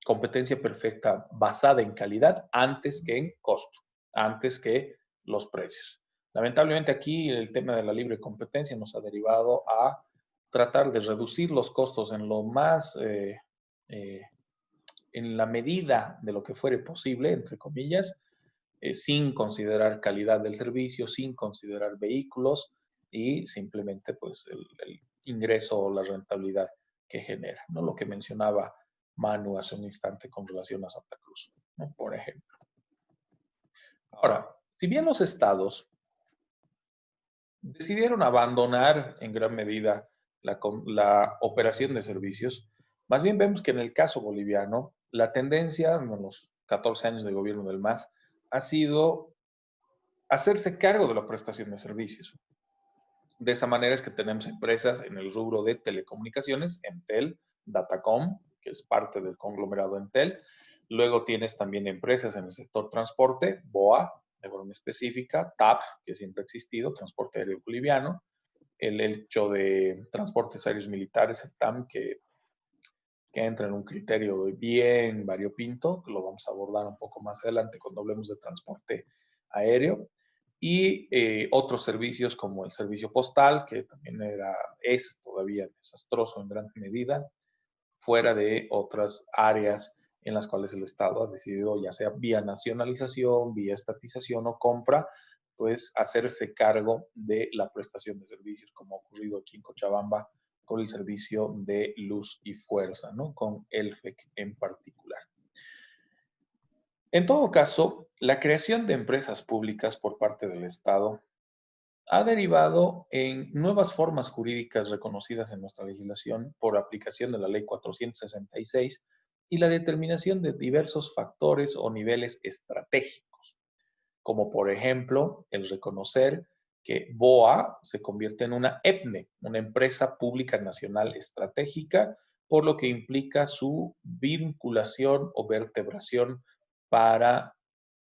competencia perfecta basada en calidad antes que en costo, antes que los precios. Lamentablemente aquí el tema de la libre competencia nos ha derivado a tratar de reducir los costos en lo más, en la medida de lo que fuere posible, entre comillas, sin considerar calidad del servicio, sin considerar vehículos y simplemente pues el ingreso o la rentabilidad que genera, ¿no? Lo que mencionaba Manu hace un instante con relación a Santa Cruz, ¿no? Por ejemplo. Ahora, si bien los estados decidieron abandonar en gran medida la operación de servicios, más bien vemos que en el caso boliviano, la tendencia en los 14 años de gobierno del MAS ha sido hacerse cargo de la prestación de servicios. De esa manera es que tenemos empresas en el rubro de telecomunicaciones, Entel, Datacom, que es parte del conglomerado Entel. Luego tienes también empresas en el sector transporte, BOA, de forma específica, TAP, que siempre ha existido, Transporte Aéreo Boliviano, el hecho de transportes aéreos militares, el TAM, que entra en un criterio bien variopinto, que lo vamos a abordar un poco más adelante cuando hablemos de transporte aéreo, y otros servicios como el servicio postal, que también es todavía desastroso en gran medida, fuera de otras áreas en las cuales el Estado ha decidido, ya sea vía nacionalización, vía estatización o compra, pues hacerse cargo de la prestación de servicios, como ha ocurrido aquí en Cochabamba con el servicio de luz y fuerza, ¿no? Con ELFEC en particular. En todo caso, la creación de empresas públicas por parte del Estado ha derivado en nuevas formas jurídicas reconocidas en nuestra legislación por aplicación de la Ley 466 y la determinación de diversos factores o niveles estratégicos, como por ejemplo el reconocer que BOA se convierte en una EPNE, una empresa pública nacional estratégica, por lo que implica su vinculación o vertebración para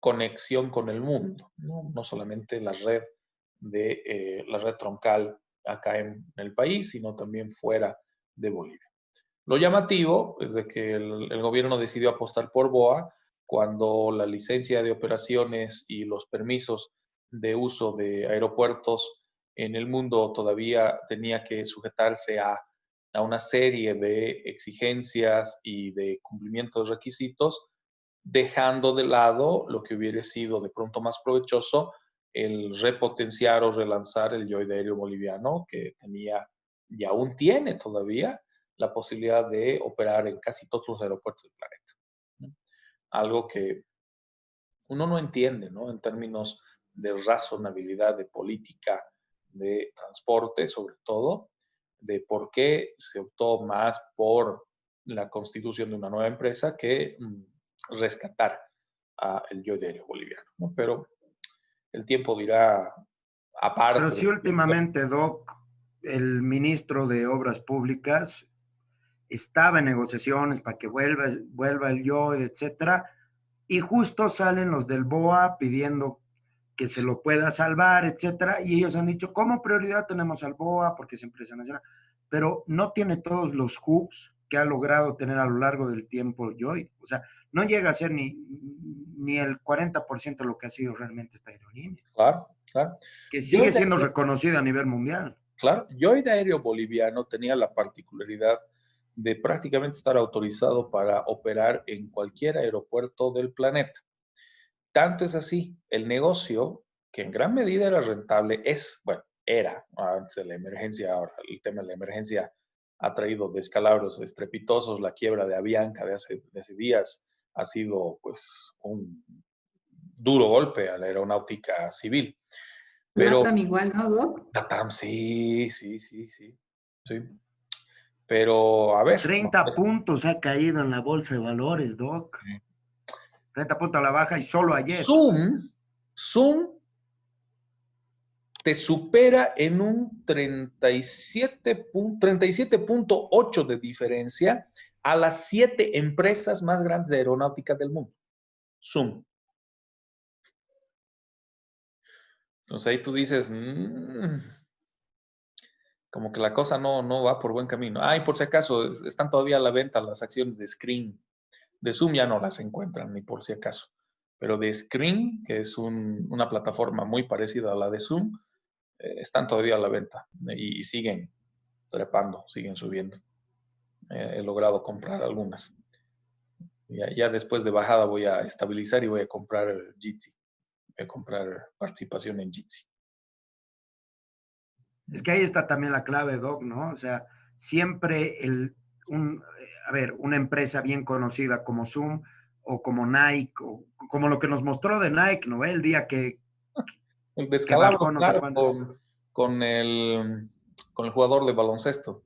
conexión con el mundo, no solamente la red la red troncal acá en el país, sino también fuera de Bolivia. Lo llamativo es de que el gobierno decidió apostar por BOA cuando la licencia de operaciones y los permisos de uso de aeropuertos en el mundo todavía tenía que sujetarse a una serie de exigencias y de cumplimiento de requisitos, dejando de lado lo que hubiera sido de pronto más provechoso, el repotenciar o relanzar el yoide aéreo boliviano, que tenía y aún tiene todavía la posibilidad de operar en casi todos los aeropuertos del planeta, ¿no? Algo que uno no entiende, ¿no? En términos de razonabilidad, de política, de transporte, sobre todo, de por qué se optó más por la constitución de una nueva empresa que rescatar el yoide aéreo boliviano, ¿no? Pero el tiempo dirá aparte. Pero sí, últimamente, Doc, el ministro de Obras Públicas estaba en negociaciones para que vuelva el yoide, etcétera, y justo salen los del BOA pidiendo que se lo pueda salvar, etcétera, y ellos han dicho, como prioridad tenemos al BOA porque es empresa nacional, pero no tiene todos los hooks que ha logrado tener a lo largo del tiempo Yoide. O sea, no llega a ser ni el 40% de lo que ha sido realmente esta aerolínea. Claro, claro. Que sigue siendo reconocida a nivel mundial. Claro, Yoide Aéreo Boliviano tenía la particularidad de prácticamente estar autorizado para operar en cualquier aeropuerto del planeta. Tanto es así, el negocio, que en gran medida era rentable, era, antes de la emergencia, ahora el tema de la emergencia ha traído descalabros estrepitosos, la quiebra de Avianca de hace días ha sido pues un duro golpe a la aeronáutica civil. Pero LATAM igual, ¿no, Doc? LATAM, sí. Pero, a ver. 30 puntos ha caído en la bolsa de valores, Doc. Sí. 30 puntos a la baja y solo ayer. Zoom te supera en un 37.8 de diferencia a las 7 empresas más grandes de aeronáutica del mundo. Zoom. Entonces ahí tú dices, como que la cosa no va por buen camino. Y por si acaso, están todavía a la venta las acciones de Screen. De Zoom ya no las encuentran, ni por si acaso. Pero de Screen, que es una plataforma muy parecida a la de Zoom, están todavía a la venta y siguen trepando, siguen subiendo. He logrado comprar algunas. Ya después de bajada voy a estabilizar y voy a comprar Jitsi. Voy a comprar participación en Jitsi. Es que ahí está también la clave, Doc, ¿no? O sea, siempre una empresa bien conocida como Zoom o como Nike, o como lo que nos mostró de Nike, ¿no? El día que Descalabro, bajó no sé claro, cuánto. con el jugador de baloncesto.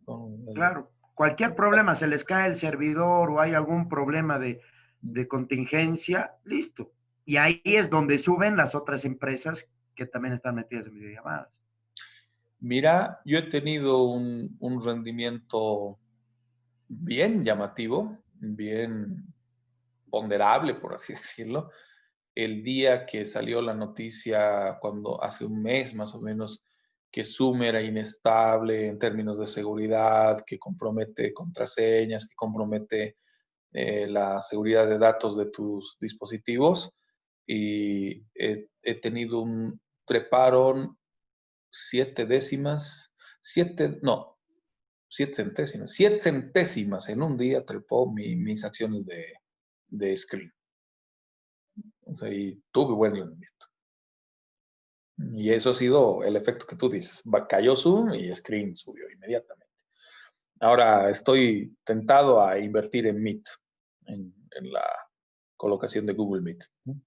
Claro, cualquier problema, se les cae el servidor o hay algún problema de contingencia, listo. Y ahí es donde suben las otras empresas que también están metidas en videollamadas. Mira, yo he tenido un rendimiento bien llamativo, bien ponderable, por así decirlo. El día que salió la noticia, cuando hace un mes más o menos, que Zoom era inestable en términos de seguridad, que compromete contraseñas, que compromete la seguridad de datos de tus dispositivos, y he tenido treparon 7 centésimas en un día trepó mis acciones de Screen. O sea, y tuve buen rendimiento. Y eso ha sido el efecto que tú dices. Cayó Zoom y Screen subió inmediatamente. Ahora estoy tentado a invertir en Meet, en la colocación de Google Meet, ¿no?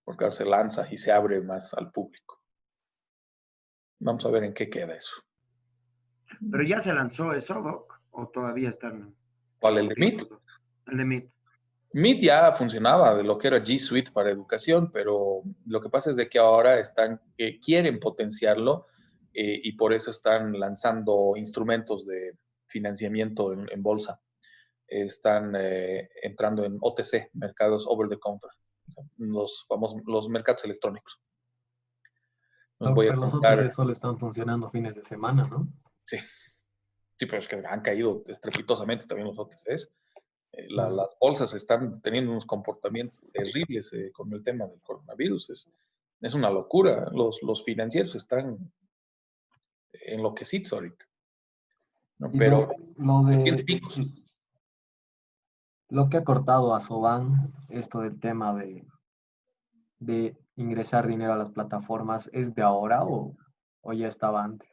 Porque ahora se lanza y se abre más al público. Vamos a ver en qué queda eso. Pero ya se lanzó eso, Doc, o todavía están. ¿Cuál, el de Meet? El de Meet. Meet ya funcionaba de lo que era G Suite para educación, pero lo que pasa es de que ahora quieren potenciarlo y por eso están lanzando instrumentos de financiamiento en bolsa. Están entrando en OTC, mercados over the counter, los famosos, los mercados electrónicos. Pero los OTC solo están funcionando fines de semana, ¿no? Sí, pero es que han caído estrepitosamente también los OTCs. Las bolsas están teniendo unos comportamientos terribles con el tema del coronavirus. Es una locura. Los financieros están enloquecidos ahorita, ¿no? Pero lo que ha cortado a Soban, esto del tema de ingresar dinero a las plataformas, ¿es de ahora o ya estaba antes?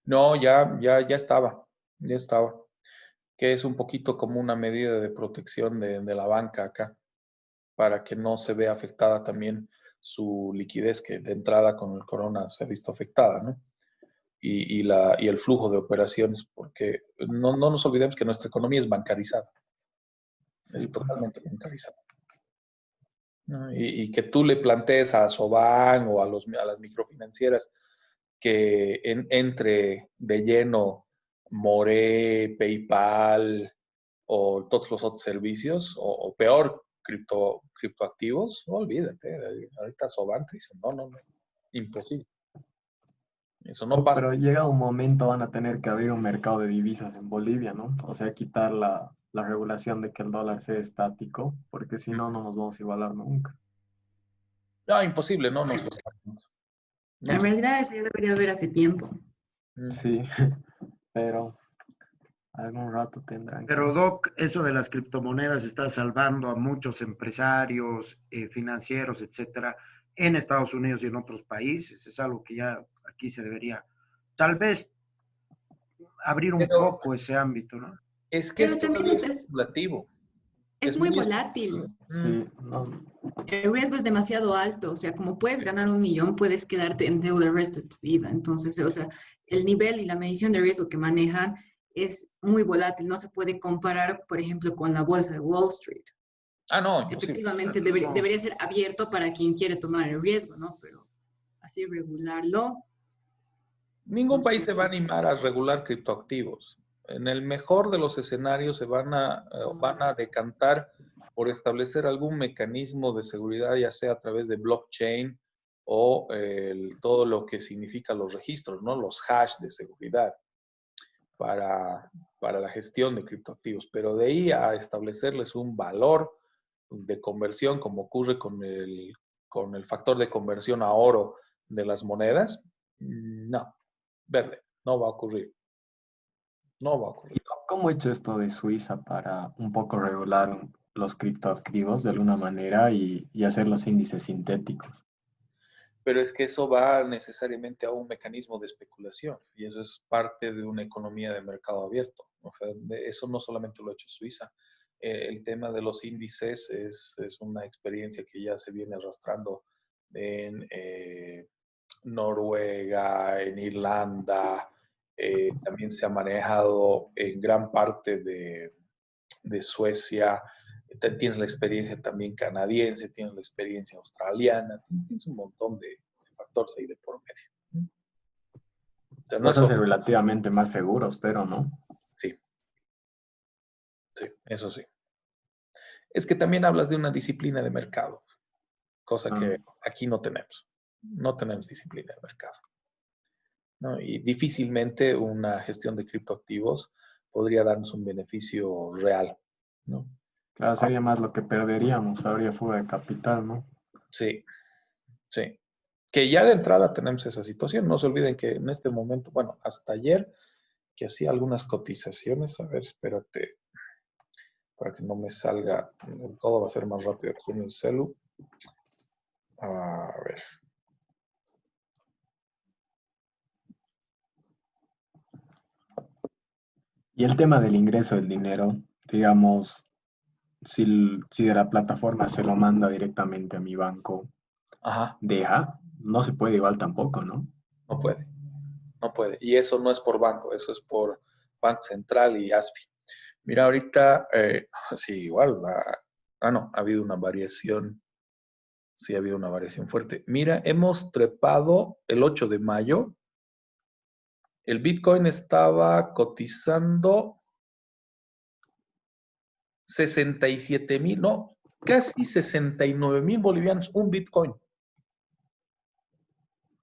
No, ya estaba. Que es un poquito como una medida de protección de la banca acá, para que no se vea afectada también su liquidez, que de entrada con el corona se ha visto afectada, ¿no? Y el flujo de operaciones, porque no nos olvidemos que nuestra economía es bancarizada. Es totalmente bancarizada, ¿no? Y que tú le plantees a Soban o a las microfinancieras que entre de lleno Moré, PayPal o todos los otros servicios, o peor, criptoactivos, no olvídate. Ahorita Soban te dice, no, imposible. Eso no pasa. Pero llega un momento van a tener que abrir un mercado de divisas en Bolivia, ¿no? O sea, quitar la regulación de que el dólar sea estático, porque si no, no nos vamos a igualar nunca. No, imposible, no. En realidad eso ya debería haber hace tiempo. Sí, pero algún rato tendrán. Pero Doc, eso de las criptomonedas está salvando a muchos empresarios, financieros, etcétera, en Estados Unidos y en otros países. Es algo que ya aquí se debería, tal vez, abrir un poco ese ámbito, ¿no? Es que pero también es especulativo. Es muy volátil. Sí, no. El riesgo es demasiado alto, o sea, como puedes ganar 1 millón, puedes quedarte en deuda el resto de tu vida. Entonces, o sea, el nivel y la medición de riesgo que manejan es muy volátil. No se puede comparar, por ejemplo, con la bolsa de Wall Street. No, imposible. Efectivamente, debería ser abierto para quien quiere tomar el riesgo, ¿no? Pero así regularlo. Ningún país se va a animar a regular criptoactivos. En el mejor de los escenarios se van a decantar por establecer algún mecanismo de seguridad, ya sea a través de blockchain o todo lo que significa los registros, ¿no? Los hash de seguridad para la gestión de criptoactivos. Pero de ahí a establecerles un valor de conversión, como ocurre con el factor de conversión a oro de las monedas, no, verde, no va a ocurrir. No va a ocurrir. ¿Cómo ha hecho esto de Suiza para un poco regular los criptoactivos de alguna manera y hacer los índices sintéticos? Pero es que eso va necesariamente a un mecanismo de especulación y eso es parte de una economía de mercado abierto. O sea, eso no solamente lo ha hecho Suiza. El tema de los índices es una experiencia que ya se viene arrastrando en Noruega, en Irlanda, también se ha manejado en gran parte de Suecia. Tienes la experiencia también canadiense, tienes la experiencia australiana, tienes un montón de factores ahí de por medio. O sea, no Los es hace solo... relativamente más seguros, pero no. Sí, sí, eso sí. Es que también hablas de una disciplina de mercado, cosa que aquí no tenemos. No tenemos disciplina de mercado, ¿no? Y difícilmente una gestión de criptoactivos podría darnos un beneficio real, ¿no? Claro, sería más lo que perderíamos, habría fuga de capital, ¿no? Sí, sí. Que ya de entrada tenemos esa situación. No se olviden que en este momento, bueno, hasta ayer que hacía algunas cotizaciones, a ver, espérate, para que no me salga, todo va a ser más rápido aquí en el celu. A ver. Y el tema del ingreso del dinero, digamos, si de la plataforma se lo manda directamente a mi banco, Ajá, deja, no se puede igual tampoco, ¿no? no puede, no puede. Y eso no es por banco, eso es por Banco Central y ASFI. Mira, ahorita, sí, igual, no, ha habido una variación, sí, ha habido una variación fuerte. Mira, hemos trepado el 8 de mayo, el Bitcoin estaba cotizando 67,000, no, casi 69,000 bolivianos, un Bitcoin.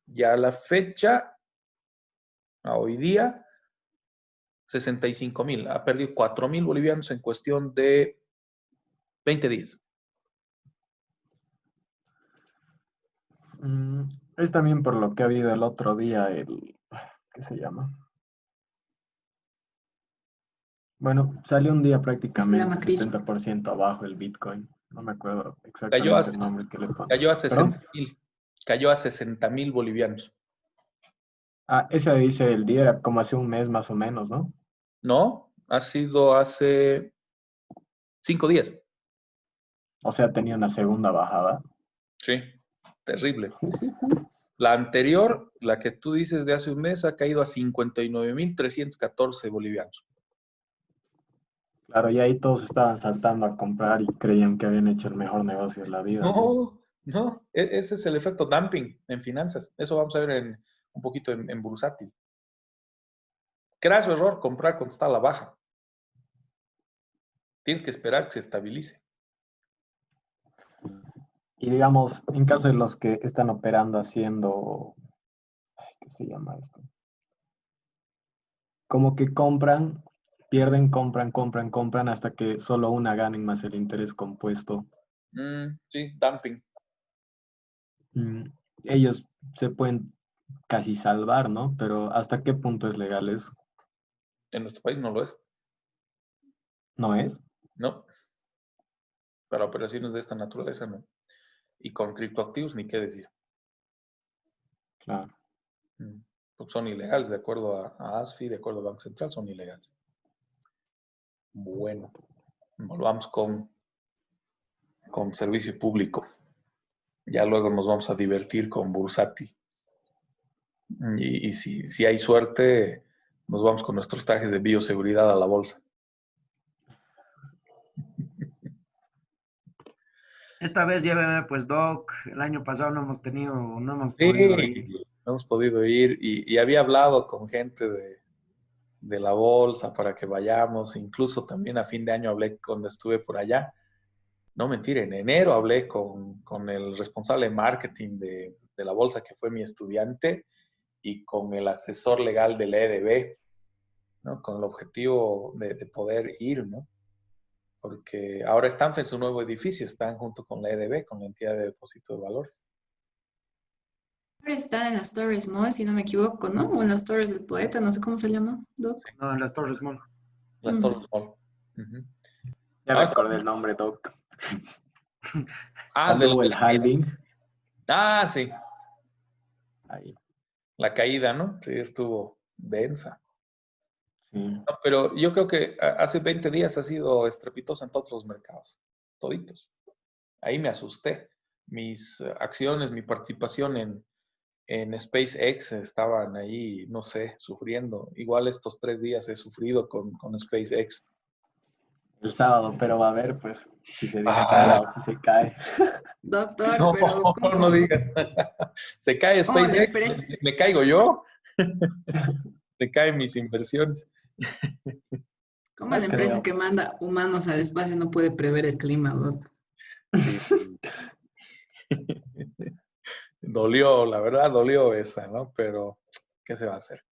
Ya a la fecha, a hoy día, 65,000. Ha perdido 4,000 bolivianos en cuestión de 20 días. Es también por lo que ha habido el otro día, ¿qué se llama? Bueno, salió un día Se prácticamente llama crisis. 70% abajo el Bitcoin. No me acuerdo Cayó a, exactamente el nombre que le ponen. cayó a ¿Perdón? 60,000. Cayó a 60,000 bolivianos. Ah, ese dice el día, era como hace un mes más o menos, ¿no? No, ha sido hace 5 días. O sea, tenía una segunda bajada. Sí, terrible. La anterior, la que tú dices de hace un mes, ha caído a 59,314 bolivianos. Claro, y ahí todos estaban saltando a comprar y creían que habían hecho el mejor negocio de la vida, ¿no? No, no, ese es el efecto dumping en finanzas. Eso vamos a ver un poquito en bursátil. Craso error comprar cuando está a la baja. Tienes que esperar que se estabilice. Y digamos, en caso de los que están operando haciendo, ¿qué se llama esto? Como que compran, pierden, compran hasta que solo una ganen más el interés compuesto. Sí, dumping. Mm, Ellos se pueden casi salvar, ¿no? Pero ¿hasta qué punto es legal eso? En nuestro país no lo es. ¿No es? No, para operaciones de esta naturaleza no. Y con criptoactivos ni qué decir. Claro. Porque son ilegales, de acuerdo a ASFI, de acuerdo al Banco Central, son ilegales. Bueno, volvamos con servicio público. Ya luego nos vamos a divertir con bursátil. Y si hay suerte, nos vamos con nuestros trajes de bioseguridad a la bolsa. Esta vez lléveme, pues, Doc. El año pasado no hemos Sí, podido ir. no hemos podido ir y había hablado con gente de la bolsa para que vayamos. Incluso también a fin de año hablé cuando estuve por allá. No mentira, en enero hablé con el responsable de marketing de la bolsa, que fue mi estudiante, y con el asesor legal del EDB, ¿no? Con el objetivo de poder ir, ¿no? porque ahora están en su nuevo edificio, están junto con la EDB, con la entidad de depósito de valores. Ahora está en las Torres Mall, si no me equivoco, ¿no? O en las Torres del Poeta, no sé cómo se llama, Doc. No, en las Torres Mall. Las Ujú. Torres Mall. Ujú. Ya me acordé el nombre, Doc. Cuando hubo el halving, Sí, ahí, la caída, ¿no? Sí, estuvo densa. sí. No, pero yo creo que hace 20 días ha sido estrepitosa en todos los mercados, toditos. Ahí me asusté. Mis acciones, mi participación en SpaceX estaban ahí, no sé, sufriendo. Igual estos 3 días he sufrido con SpaceX. El sábado, pero va a ver, pues, si se dispara Ah, o si se cae. Doctor, no, pero no digas. Se cae ¿cómo la SpaceX, empresa, me caigo yo, se caen mis inversiones. cómo No la empresa creo. que manda humanos al espacio no puede prever el clima, Doc? Sí. Dolió, la verdad, dolió esa, ¿no? Pero, ¿qué se va a hacer?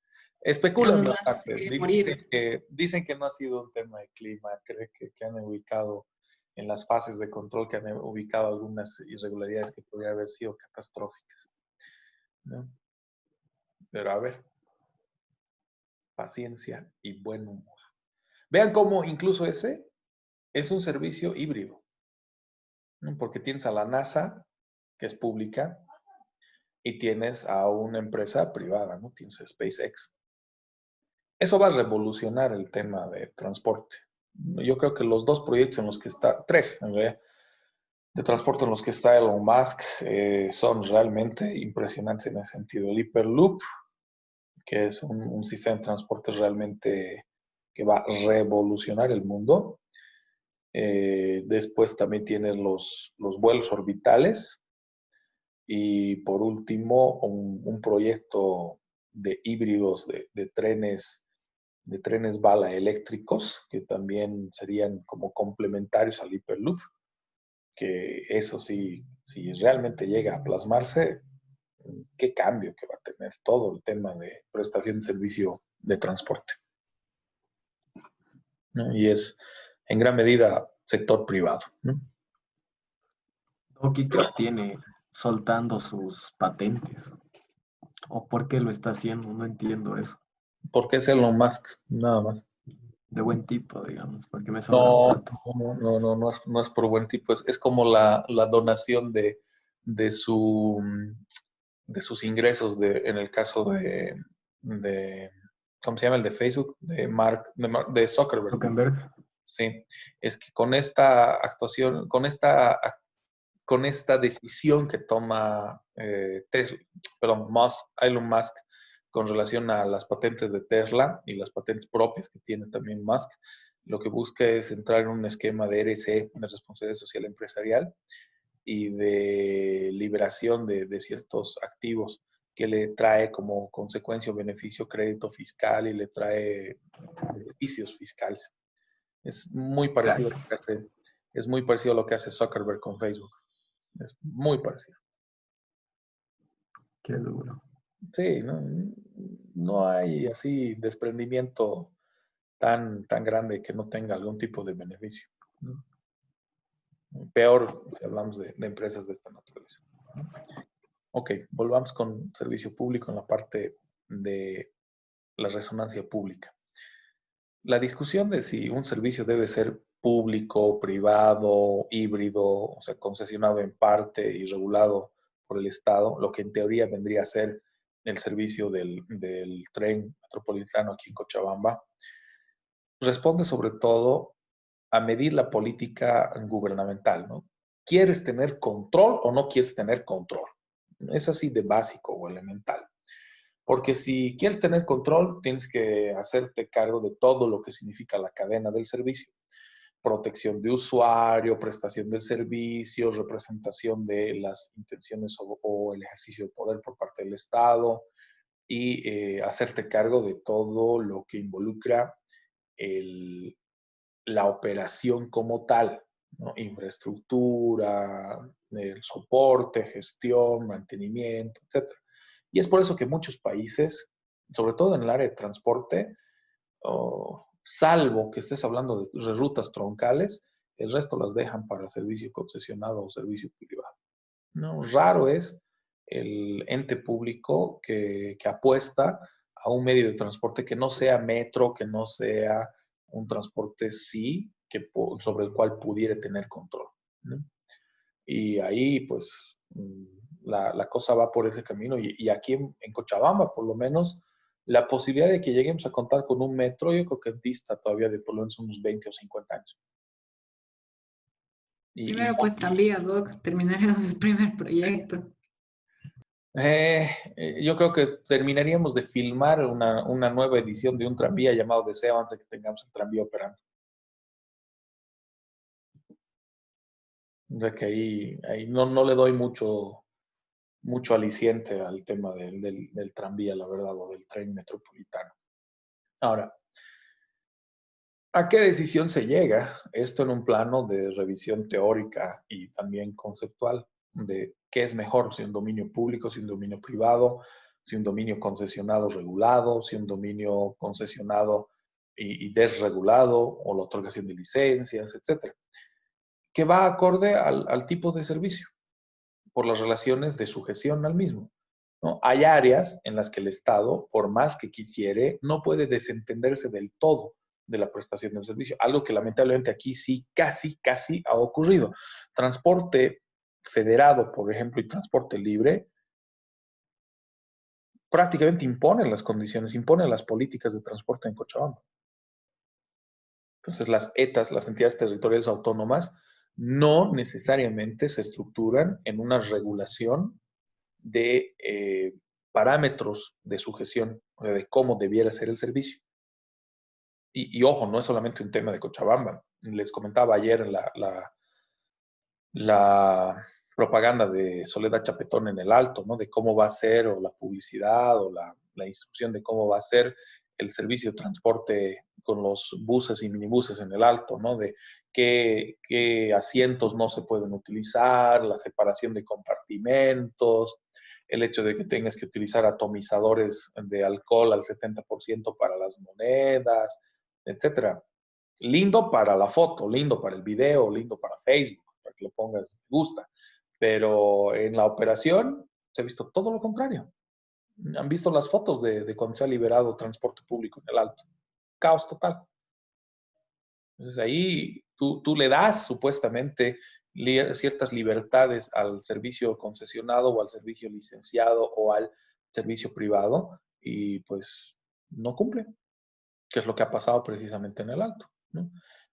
Especulan Elon Musk se bastante. quiere morir. Dicen que no ha sido un tema de clima, creen que han ubicado en las fases de control, que han ubicado algunas irregularidades que podrían haber sido catastróficas, ¿no? Pero a ver, paciencia y buen humor. Vean cómo incluso ese es un servicio híbrido, ¿no? Porque tienes a la NASA, que es pública, y tienes a una empresa privada, ¿no? Tienes SpaceX. Eso va a revolucionar el tema de transporte. Yo creo que los dos proyectos en los que está, tres en realidad, de transporte en los que está Elon Musk son realmente impresionantes en ese sentido. El Hyperloop, que es un sistema de transporte realmente que va a revolucionar el mundo. Después también tienes los vuelos orbitales. Y por último, un proyecto de híbridos de trenes bala eléctricos, que también serían como complementarios al Hyperloop, que eso sí, si realmente llega a plasmarse, qué cambio que va a tener todo el tema de prestación de servicio de transporte, ¿no? Y es en gran medida sector privado, ¿no? Doc, ¿y qué obtiene soltando sus patentes? ¿O por qué lo está haciendo? No entiendo eso. Porque es Elon Musk, nada más. De buen tipo, digamos, porque me sobra No, plata. no es por buen tipo, es como la donación de, su, de sus ingresos en el caso de, ¿cómo se llama? El de Facebook, de Zuckerberg. Zuckerberg. Sí, es que con esta actuación, con esta decisión que toma Elon Musk con relación a las patentes de Tesla y las patentes propias que tiene también Musk, lo que busca es entrar en un esquema de RC, de responsabilidad social empresarial, y de liberación de ciertos activos que le trae como consecuencia o beneficio crédito fiscal y le trae beneficios fiscales. Es muy parecido a lo que hace, es muy parecido a lo que hace Zuckerberg con Facebook. Es muy parecido. Qué duro. Sí, no hay así desprendimiento tan grande que no tenga algún tipo de beneficio, ¿no? Peor si hablamos de empresas de esta naturaleza, ¿no? Ok, volvamos con servicio público en la parte de la resonancia pública. La discusión de si un servicio debe ser público, privado, híbrido, o sea, concesionado en parte y regulado por el Estado, lo que en teoría vendría a ser el servicio del tren metropolitano aquí en Cochabamba, responde sobre todo a medir la política gubernamental, ¿no? ¿Quieres tener control o no quieres tener control? Es así de básico o elemental. Porque si quieres tener control, tienes que hacerte cargo de todo lo que significa la cadena del servicio. Protección de usuario, prestación del servicio, representación de las intenciones o el ejercicio de poder por parte del Estado y hacerte cargo de todo lo que involucra la operación como tal, ¿no? Infraestructura, el soporte, gestión, mantenimiento, etc. Y es por eso que muchos países, sobre todo en el área de transporte, salvo que estés hablando de rutas troncales, el resto las dejan para servicio concesionado o servicio privado. ¿No? Raro es el ente público que apuesta a un medio de transporte que no sea metro, que no sea un transporte sobre el cual pudiera tener control, ¿no? Y ahí, pues, la cosa va por ese camino. Y aquí en Cochabamba, por lo menos, la posibilidad de que lleguemos a contar con un metro, yo creo que dista todavía de por lo menos unos 20 o 50 años. Primero, pues tranvía, Doc, terminaremos el primer proyecto. Yo creo que terminaríamos de filmar una nueva edición de un tranvía llamado Deseo antes de que tengamos el tranvía operando. O sea que ahí no le doy mucho aliciente al tema del tranvía, la verdad, o del tren metropolitano. Ahora, ¿a qué decisión se llega? Esto en un plano de revisión teórica y también conceptual, de qué es mejor, si un dominio público, si un dominio privado, si un dominio concesionado regulado, si un dominio concesionado y desregulado, o la otorgación de licencias, etcétera, que va acorde al tipo de servicio, por las relaciones de sujeción al mismo, ¿no? Hay áreas en las que el Estado, por más que quisiere, no puede desentenderse del todo de la prestación del servicio, algo que lamentablemente aquí sí casi ha ocurrido. Transporte federado, por ejemplo, y transporte libre, prácticamente imponen las condiciones, imponen las políticas de transporte en Cochabamba. Entonces, las ETAs, las entidades territoriales autónomas, no necesariamente se estructuran en una regulación de parámetros de sujeción, o sea, de cómo debiera ser el servicio. Y ojo, no es solamente un tema de Cochabamba. Les comentaba ayer la propaganda de Soledad Chapetón en el Alto, ¿no? De cómo va a ser, o la publicidad, o la instrucción de cómo va a ser el servicio de transporte con los buses y minibuses en el Alto, ¿no? De qué asientos no se pueden utilizar, la separación de compartimentos, el hecho de que tengas que utilizar atomizadores de alcohol al 70% para las monedas, etcétera. Lindo para la foto, lindo para el video, lindo para Facebook, para que lo pongas, me gusta. Pero en la operación se ha visto todo lo contrario. Han visto las fotos de cuando se ha liberado transporte público en el Alto. Caos total. Entonces ahí tú le das supuestamente ciertas libertades al servicio concesionado o al servicio licenciado o al servicio privado y pues no cumple, que es lo que ha pasado precisamente en el Alto, ¿no?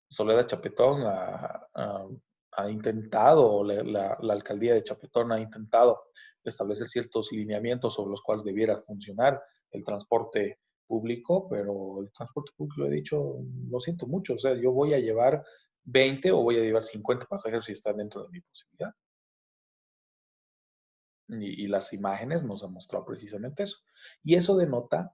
Soledad Chapetón ha intentado, o la alcaldía de Chapetón ha intentado establecer ciertos lineamientos sobre los cuales debiera funcionar el transporte público, pero el transporte público, lo he dicho, lo siento mucho, o sea, yo voy a llevar 20 o voy a llevar 50 pasajeros si están dentro de mi posibilidad. Y las imágenes nos han mostrado precisamente eso. Y eso denota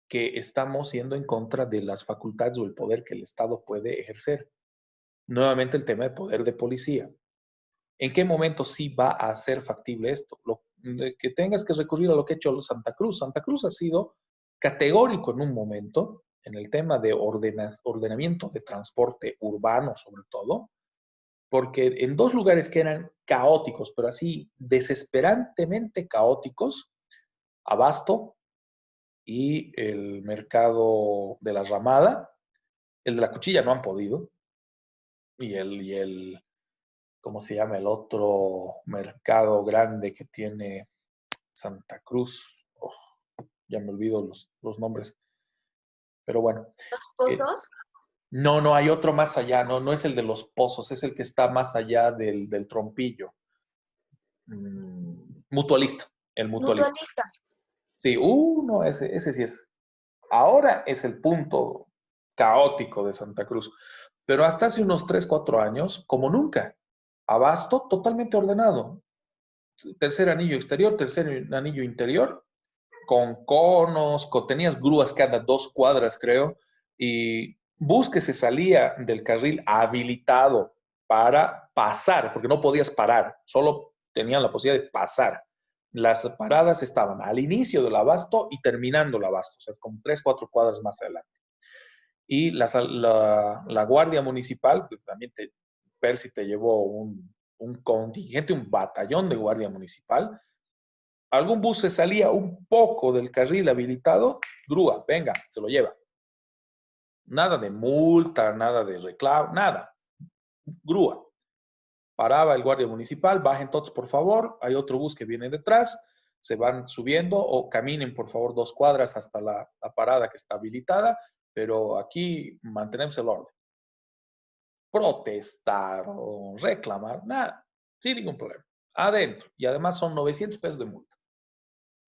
que estamos yendo en contra de las facultades o el poder que el Estado puede ejercer. Nuevamente el tema de poder de policía. ¿En qué momento sí va a ser factible esto? Que tengas que recurrir a lo que ha hecho Santa Cruz. Santa Cruz ha sido categórico en un momento en el tema de ordenamiento de transporte urbano, sobre todo, porque en dos lugares que eran caóticos, pero así desesperantemente caóticos, Abasto y el mercado de la Ramada, el de la Cuchilla no han podido, y ¿cómo se llama? El otro mercado grande que tiene Santa Cruz. Oh, ya me olvido los nombres. Pero bueno. ¿Los Pozos? No, hay otro más allá. No es el de los Pozos, es el que está más allá del Trompillo. Mutualista. El mutualista. Mutualista. Sí, no, ese sí es. Ahora es el punto caótico de Santa Cruz. Pero hasta hace unos 3, 4 años, como nunca. Abasto totalmente ordenado. Tercer anillo exterior, tercer anillo interior, con conos, tenías grúas cada 2 cuadras, creo, y bus que se salía del carril habilitado para pasar, porque no podías parar, solo tenían la posibilidad de pasar. Las paradas estaban al inicio del Abasto y terminando el Abasto, o sea, como 3, 4 cuadras más adelante. Y la Guardia Municipal, pues también Percy te llevó un contingente, un batallón de Guardia Municipal. Algún bus se salía un poco del carril habilitado, grúa, venga, se lo lleva. Nada de multa, nada de reclamo, nada. Grúa. Paraba el guardia municipal, bajen todos por favor, hay otro bus que viene detrás, se van subiendo o caminen por favor 2 cuadras hasta la parada que está habilitada, pero aquí mantenemos el orden. Protestar o reclamar, nada, sin ningún problema. Adentro. Y además son 900 pesos de multa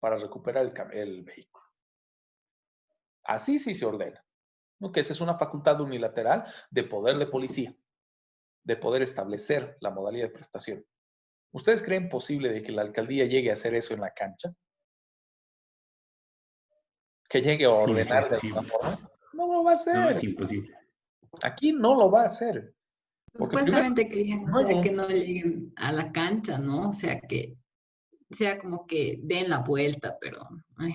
para recuperar el vehículo. Así sí se ordena, ¿no? Que esa es una facultad unilateral de poder de policía, de poder establecer la modalidad de prestación. ¿Ustedes creen posible de que la alcaldía llegue a hacer eso en la cancha? ¿Que llegue a ordenar de alguna forma? No lo va a hacer. No, es imposible. Aquí no lo va a hacer. Porque Supuestamente querían, o sea, no. que no lleguen a la cancha, ¿no? O sea, que sea como que den la vuelta, pero... ay.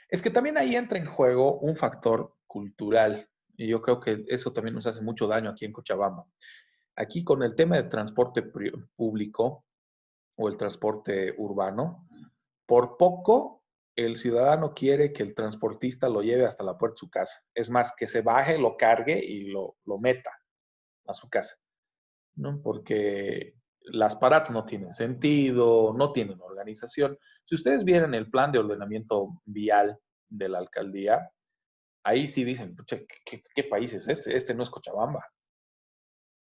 Es que también ahí entra en juego un factor cultural. Y yo creo que eso también nos hace mucho daño aquí en Cochabamba. Aquí con el tema del transporte público o el transporte urbano, por poco el ciudadano quiere que el transportista lo lleve hasta la puerta de su casa. Es más, que se baje, lo cargue y lo meta a su casa, ¿no? Porque las paradas no tienen sentido, no tienen organización. Si ustedes vieran el plan de ordenamiento vial de la alcaldía, ahí sí dicen, ¿qué país es este? Este no es Cochabamba.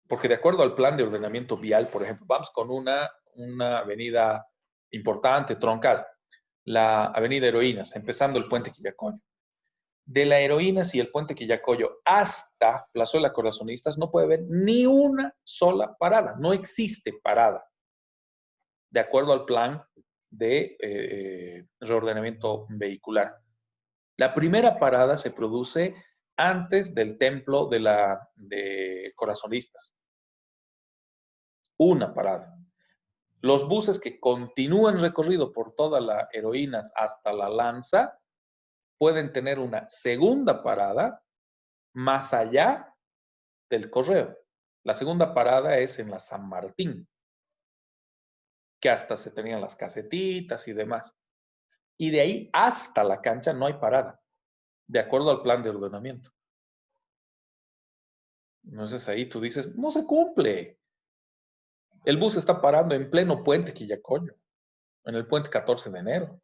Porque de acuerdo al plan de ordenamiento vial, por ejemplo, vamos con una avenida importante, troncal, la avenida Heroínas, empezando el puente Quillacollo. De la Heroínas y el puente Quillacollo hasta Plazuela Corazonistas no puede haber ni una sola parada, no existe parada, de acuerdo al plan de reordenamiento vehicular. La primera parada se produce antes del templo de Corazonistas. Una parada. Los buses que continúan recorrido por toda la Heroínas hasta la Lanza pueden tener una segunda parada más allá del Correo. La segunda parada es en la San Martín, que hasta se tenían las casetitas y demás. Y de ahí hasta la cancha no hay parada, de acuerdo al plan de ordenamiento. Entonces ahí tú dices, no se cumple. El bus está parando en pleno puente Quillacollo, en el puente 14 de enero.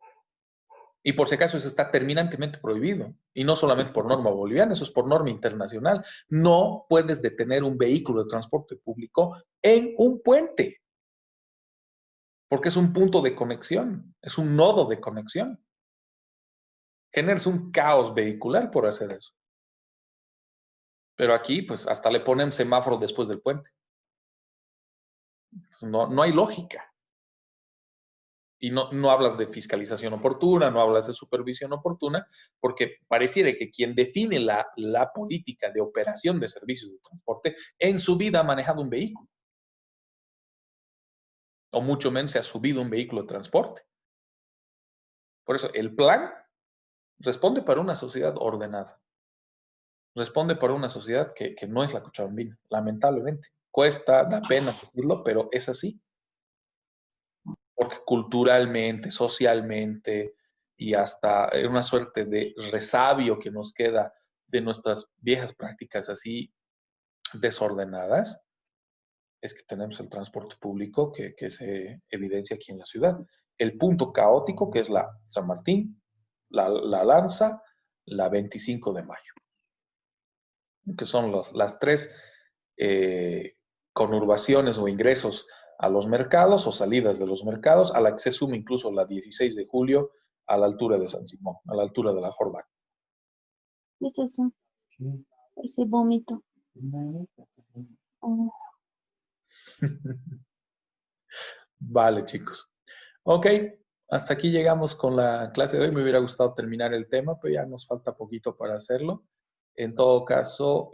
Y por si acaso eso está terminantemente prohibido. Y no solamente por norma boliviana, eso es por norma internacional. No puedes detener un vehículo de transporte público en un puente. Porque es un punto de conexión, es un nodo de conexión. Generas un caos vehicular por hacer eso. Pero aquí, pues, hasta le ponen semáforo después del puente. No hay lógica. Y no hablas de fiscalización oportuna, no hablas de supervisión oportuna, porque pareciera que quien define la política de operación de servicios de transporte en su vida ha manejado un vehículo. O mucho menos se ha subido un vehículo de transporte. Por eso, el plan responde para una sociedad ordenada. Responde para una sociedad que no es la cochabambina, lamentablemente. Cuesta, da pena decirlo, pero es así. Porque culturalmente, socialmente y hasta una suerte de resabio que nos queda de nuestras viejas prácticas así desordenadas, es que tenemos el transporte público que se evidencia aquí en la ciudad. El punto caótico que es la San Martín, la Lanza, la 25 de mayo, que son las tres conurbaciones o ingresos a los mercados o salidas de los mercados, a la que se suma incluso la 16 de julio a la altura de San Simón, a la altura de la Jordana. ¿Qué es eso? Ese vómito. Oh. Vale, chicos. Ok, hasta aquí llegamos con la clase de hoy. Me hubiera gustado terminar el tema, pero ya nos falta poquito para hacerlo. En todo caso,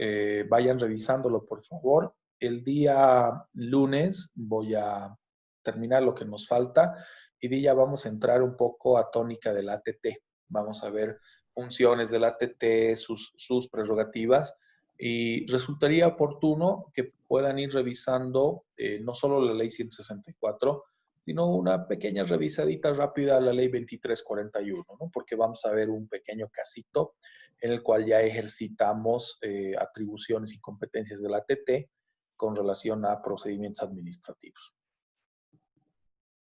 vayan revisándolo, por favor. El día lunes voy a terminar lo que nos falta y ya vamos a entrar un poco a tónica del ATT. Vamos a ver funciones del ATT, sus prerrogativas, y resultaría oportuno que puedan ir revisando no solo la ley 164, sino una pequeña revisadita rápida a la ley 2341, ¿no? Porque vamos a ver un pequeño casito en el cual ya ejercitamos atribuciones y competencias del ATT con relación a procedimientos administrativos.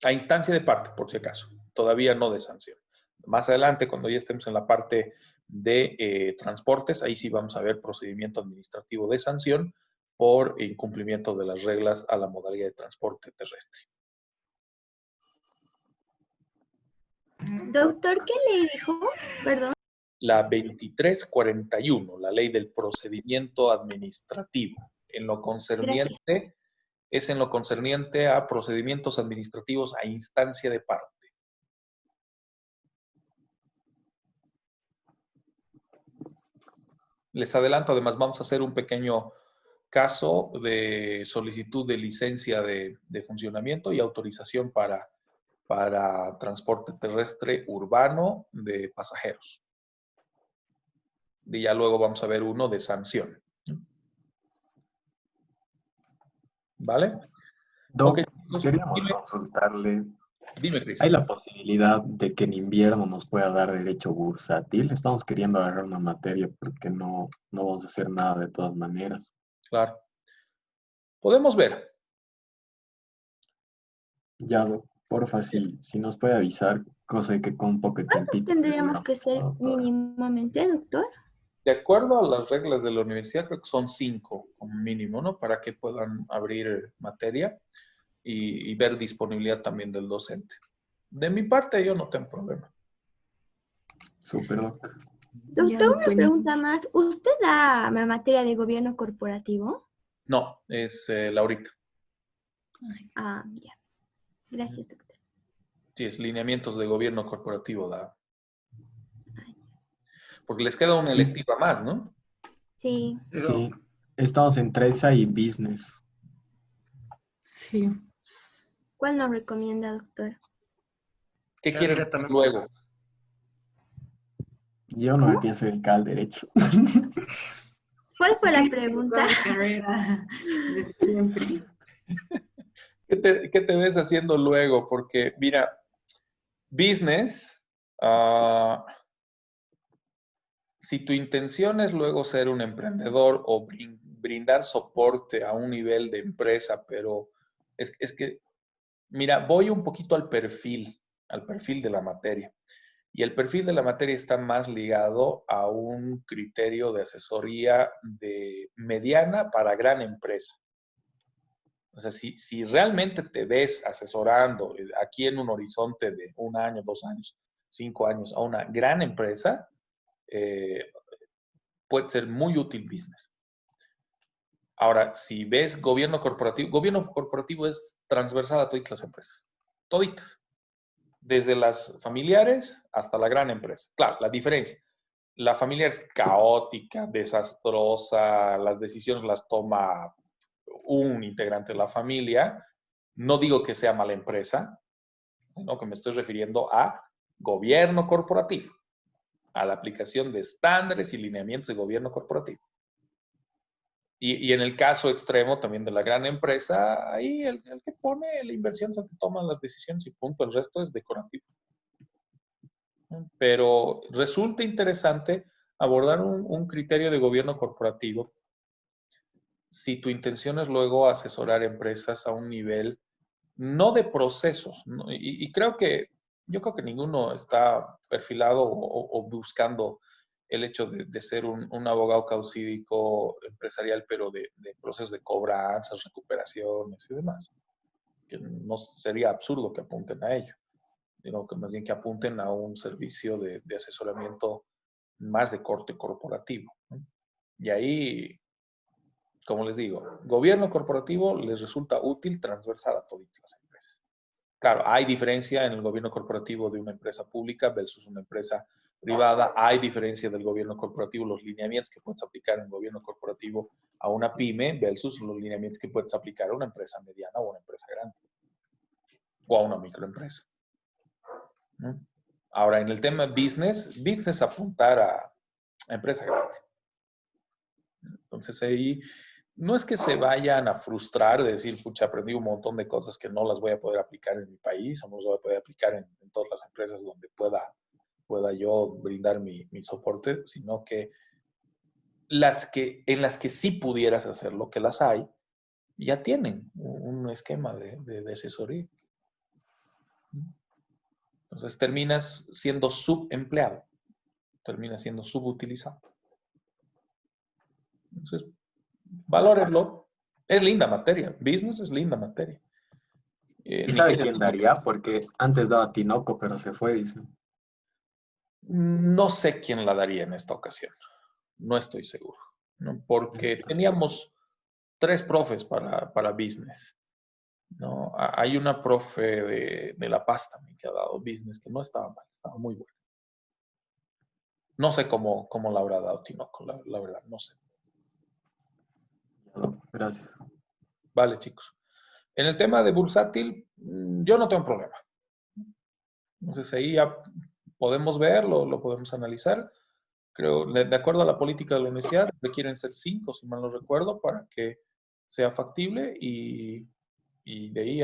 A instancia de parte, por si acaso, todavía no de sanción. Más adelante, cuando ya estemos en la parte de transportes, ahí sí vamos a ver procedimiento administrativo de sanción por incumplimiento de las reglas a la modalidad de transporte terrestre. Doctor, ¿qué ley dijo? Perdón. La 2341, la ley del procedimiento administrativo, en lo concerniente, es en lo concerniente a procedimientos administrativos a instancia de parte. Les adelanto, además, vamos a hacer un pequeño caso de solicitud de licencia de funcionamiento y autorización para transporte terrestre urbano de pasajeros. Y ya luego vamos a ver uno de sanción. ¿Vale? Doc, Okay, queríamos consultarle. Dime, Cris. ¿Hay la posibilidad de que en invierno nos pueda dar derecho bursátil? Estamos queriendo agarrar una materia porque no vamos a hacer nada de todas maneras. Claro. Podemos ver. Ya, Doc, porfa, si nos puede avisar, cosa de que con un poco de tiempito Tendríamos que ser para- mínimamente, doctor. De acuerdo a las reglas de la universidad, creo que son 5 como mínimo, ¿no? Para que puedan abrir materia y ver disponibilidad también del docente. De mi parte, yo no tengo problema. Súper, Doc. Doctor, una pregunta más. ¿Usted da materia de gobierno corporativo? No, es Laurita. Ah, ya. Gracias, doctor. Sí, es lineamientos de gobierno corporativo. Porque les queda una electiva más, ¿no? Sí. Sí, estamos en Treza y Business. Sí. ¿Cuál nos recomienda, doctor? ¿Qué Ya quieren directamente. luego? Yo no me pienso dedicar al derecho. ¿Cuál fue la pregunta? Carrera de siempre. ¿Qué te ves haciendo luego? Porque, mira, business, si tu intención es luego ser un emprendedor o brindar soporte a un nivel de empresa, pero es que, mira, voy un poquito al perfil de la materia. Y el perfil de la materia está más ligado a un criterio de asesoría de mediana para gran empresa. O sea, si realmente te ves asesorando aquí en un horizonte de 1 año, 2 años, 5 años a una gran empresa, puede ser muy útil business. Ahora, si ves gobierno corporativo es transversal a todas las empresas. Toditas. Desde las familiares hasta la gran empresa. Claro, la diferencia. La familiar es caótica, desastrosa, las decisiones las toma un integrante de la familia. No digo que sea mala empresa, sino que me estoy refiriendo a gobierno corporativo, a la aplicación de estándares y lineamientos de gobierno corporativo. Y en el caso extremo también de la gran empresa, ahí el que pone la inversión es el que toma las decisiones y punto, el resto es decorativo. Pero resulta interesante abordar un criterio de gobierno corporativo si tu intención es luego asesorar empresas a un nivel no de procesos, ¿no? Yo creo que ninguno está perfilado o buscando el hecho de ser un abogado causídico empresarial, pero de procesos de cobranzas, recuperaciones y demás. Que no sería absurdo que apunten a ello, sino que más bien que apunten a un servicio de asesoramiento más de corte corporativo, ¿no? Y ahí, como les digo, gobierno corporativo les resulta útil transversal a todas las empresas. Claro, hay diferencia en el gobierno corporativo de una empresa pública versus una empresa privada. Hay diferencia del gobierno corporativo, los lineamientos que puedes aplicar en el gobierno corporativo a una pyme versus los lineamientos que puedes aplicar a una empresa mediana o a una empresa grande o a una microempresa, ¿no? Ahora, en el tema business apuntar a empresa grande. Entonces ahí no es que se vayan a frustrar de decir, pucha, aprendí un montón de cosas que no las voy a poder aplicar en mi país o no las voy a poder aplicar en todas las empresas donde pueda yo brindar mi soporte, sino que en las que sí pudieras hacerlo, que las hay, ya tienen un esquema de asesoría. Entonces terminas siendo subempleado, terminas siendo subutilizado. Entonces, valórenlo. Es linda materia. Business es linda materia. ¿Y sabe quién daría? Porque antes daba Tinoco, pero se fue, dice. No sé quién la daría en esta ocasión. No estoy seguro, ¿no? Porque teníamos 3 profes para business, ¿no? Hay una profe de La Paz también que ha dado business que no estaba mal, estaba muy buena. No sé cómo la habrá dado Tinoco, la verdad, no sé. Gracias. Vale, chicos. En el tema de bursátil, yo no tengo problema. Entonces ahí ya podemos verlo, lo podemos analizar. Creo, de acuerdo a la política de la universidad, requieren ser 5, si mal no recuerdo, para que sea factible y de ahí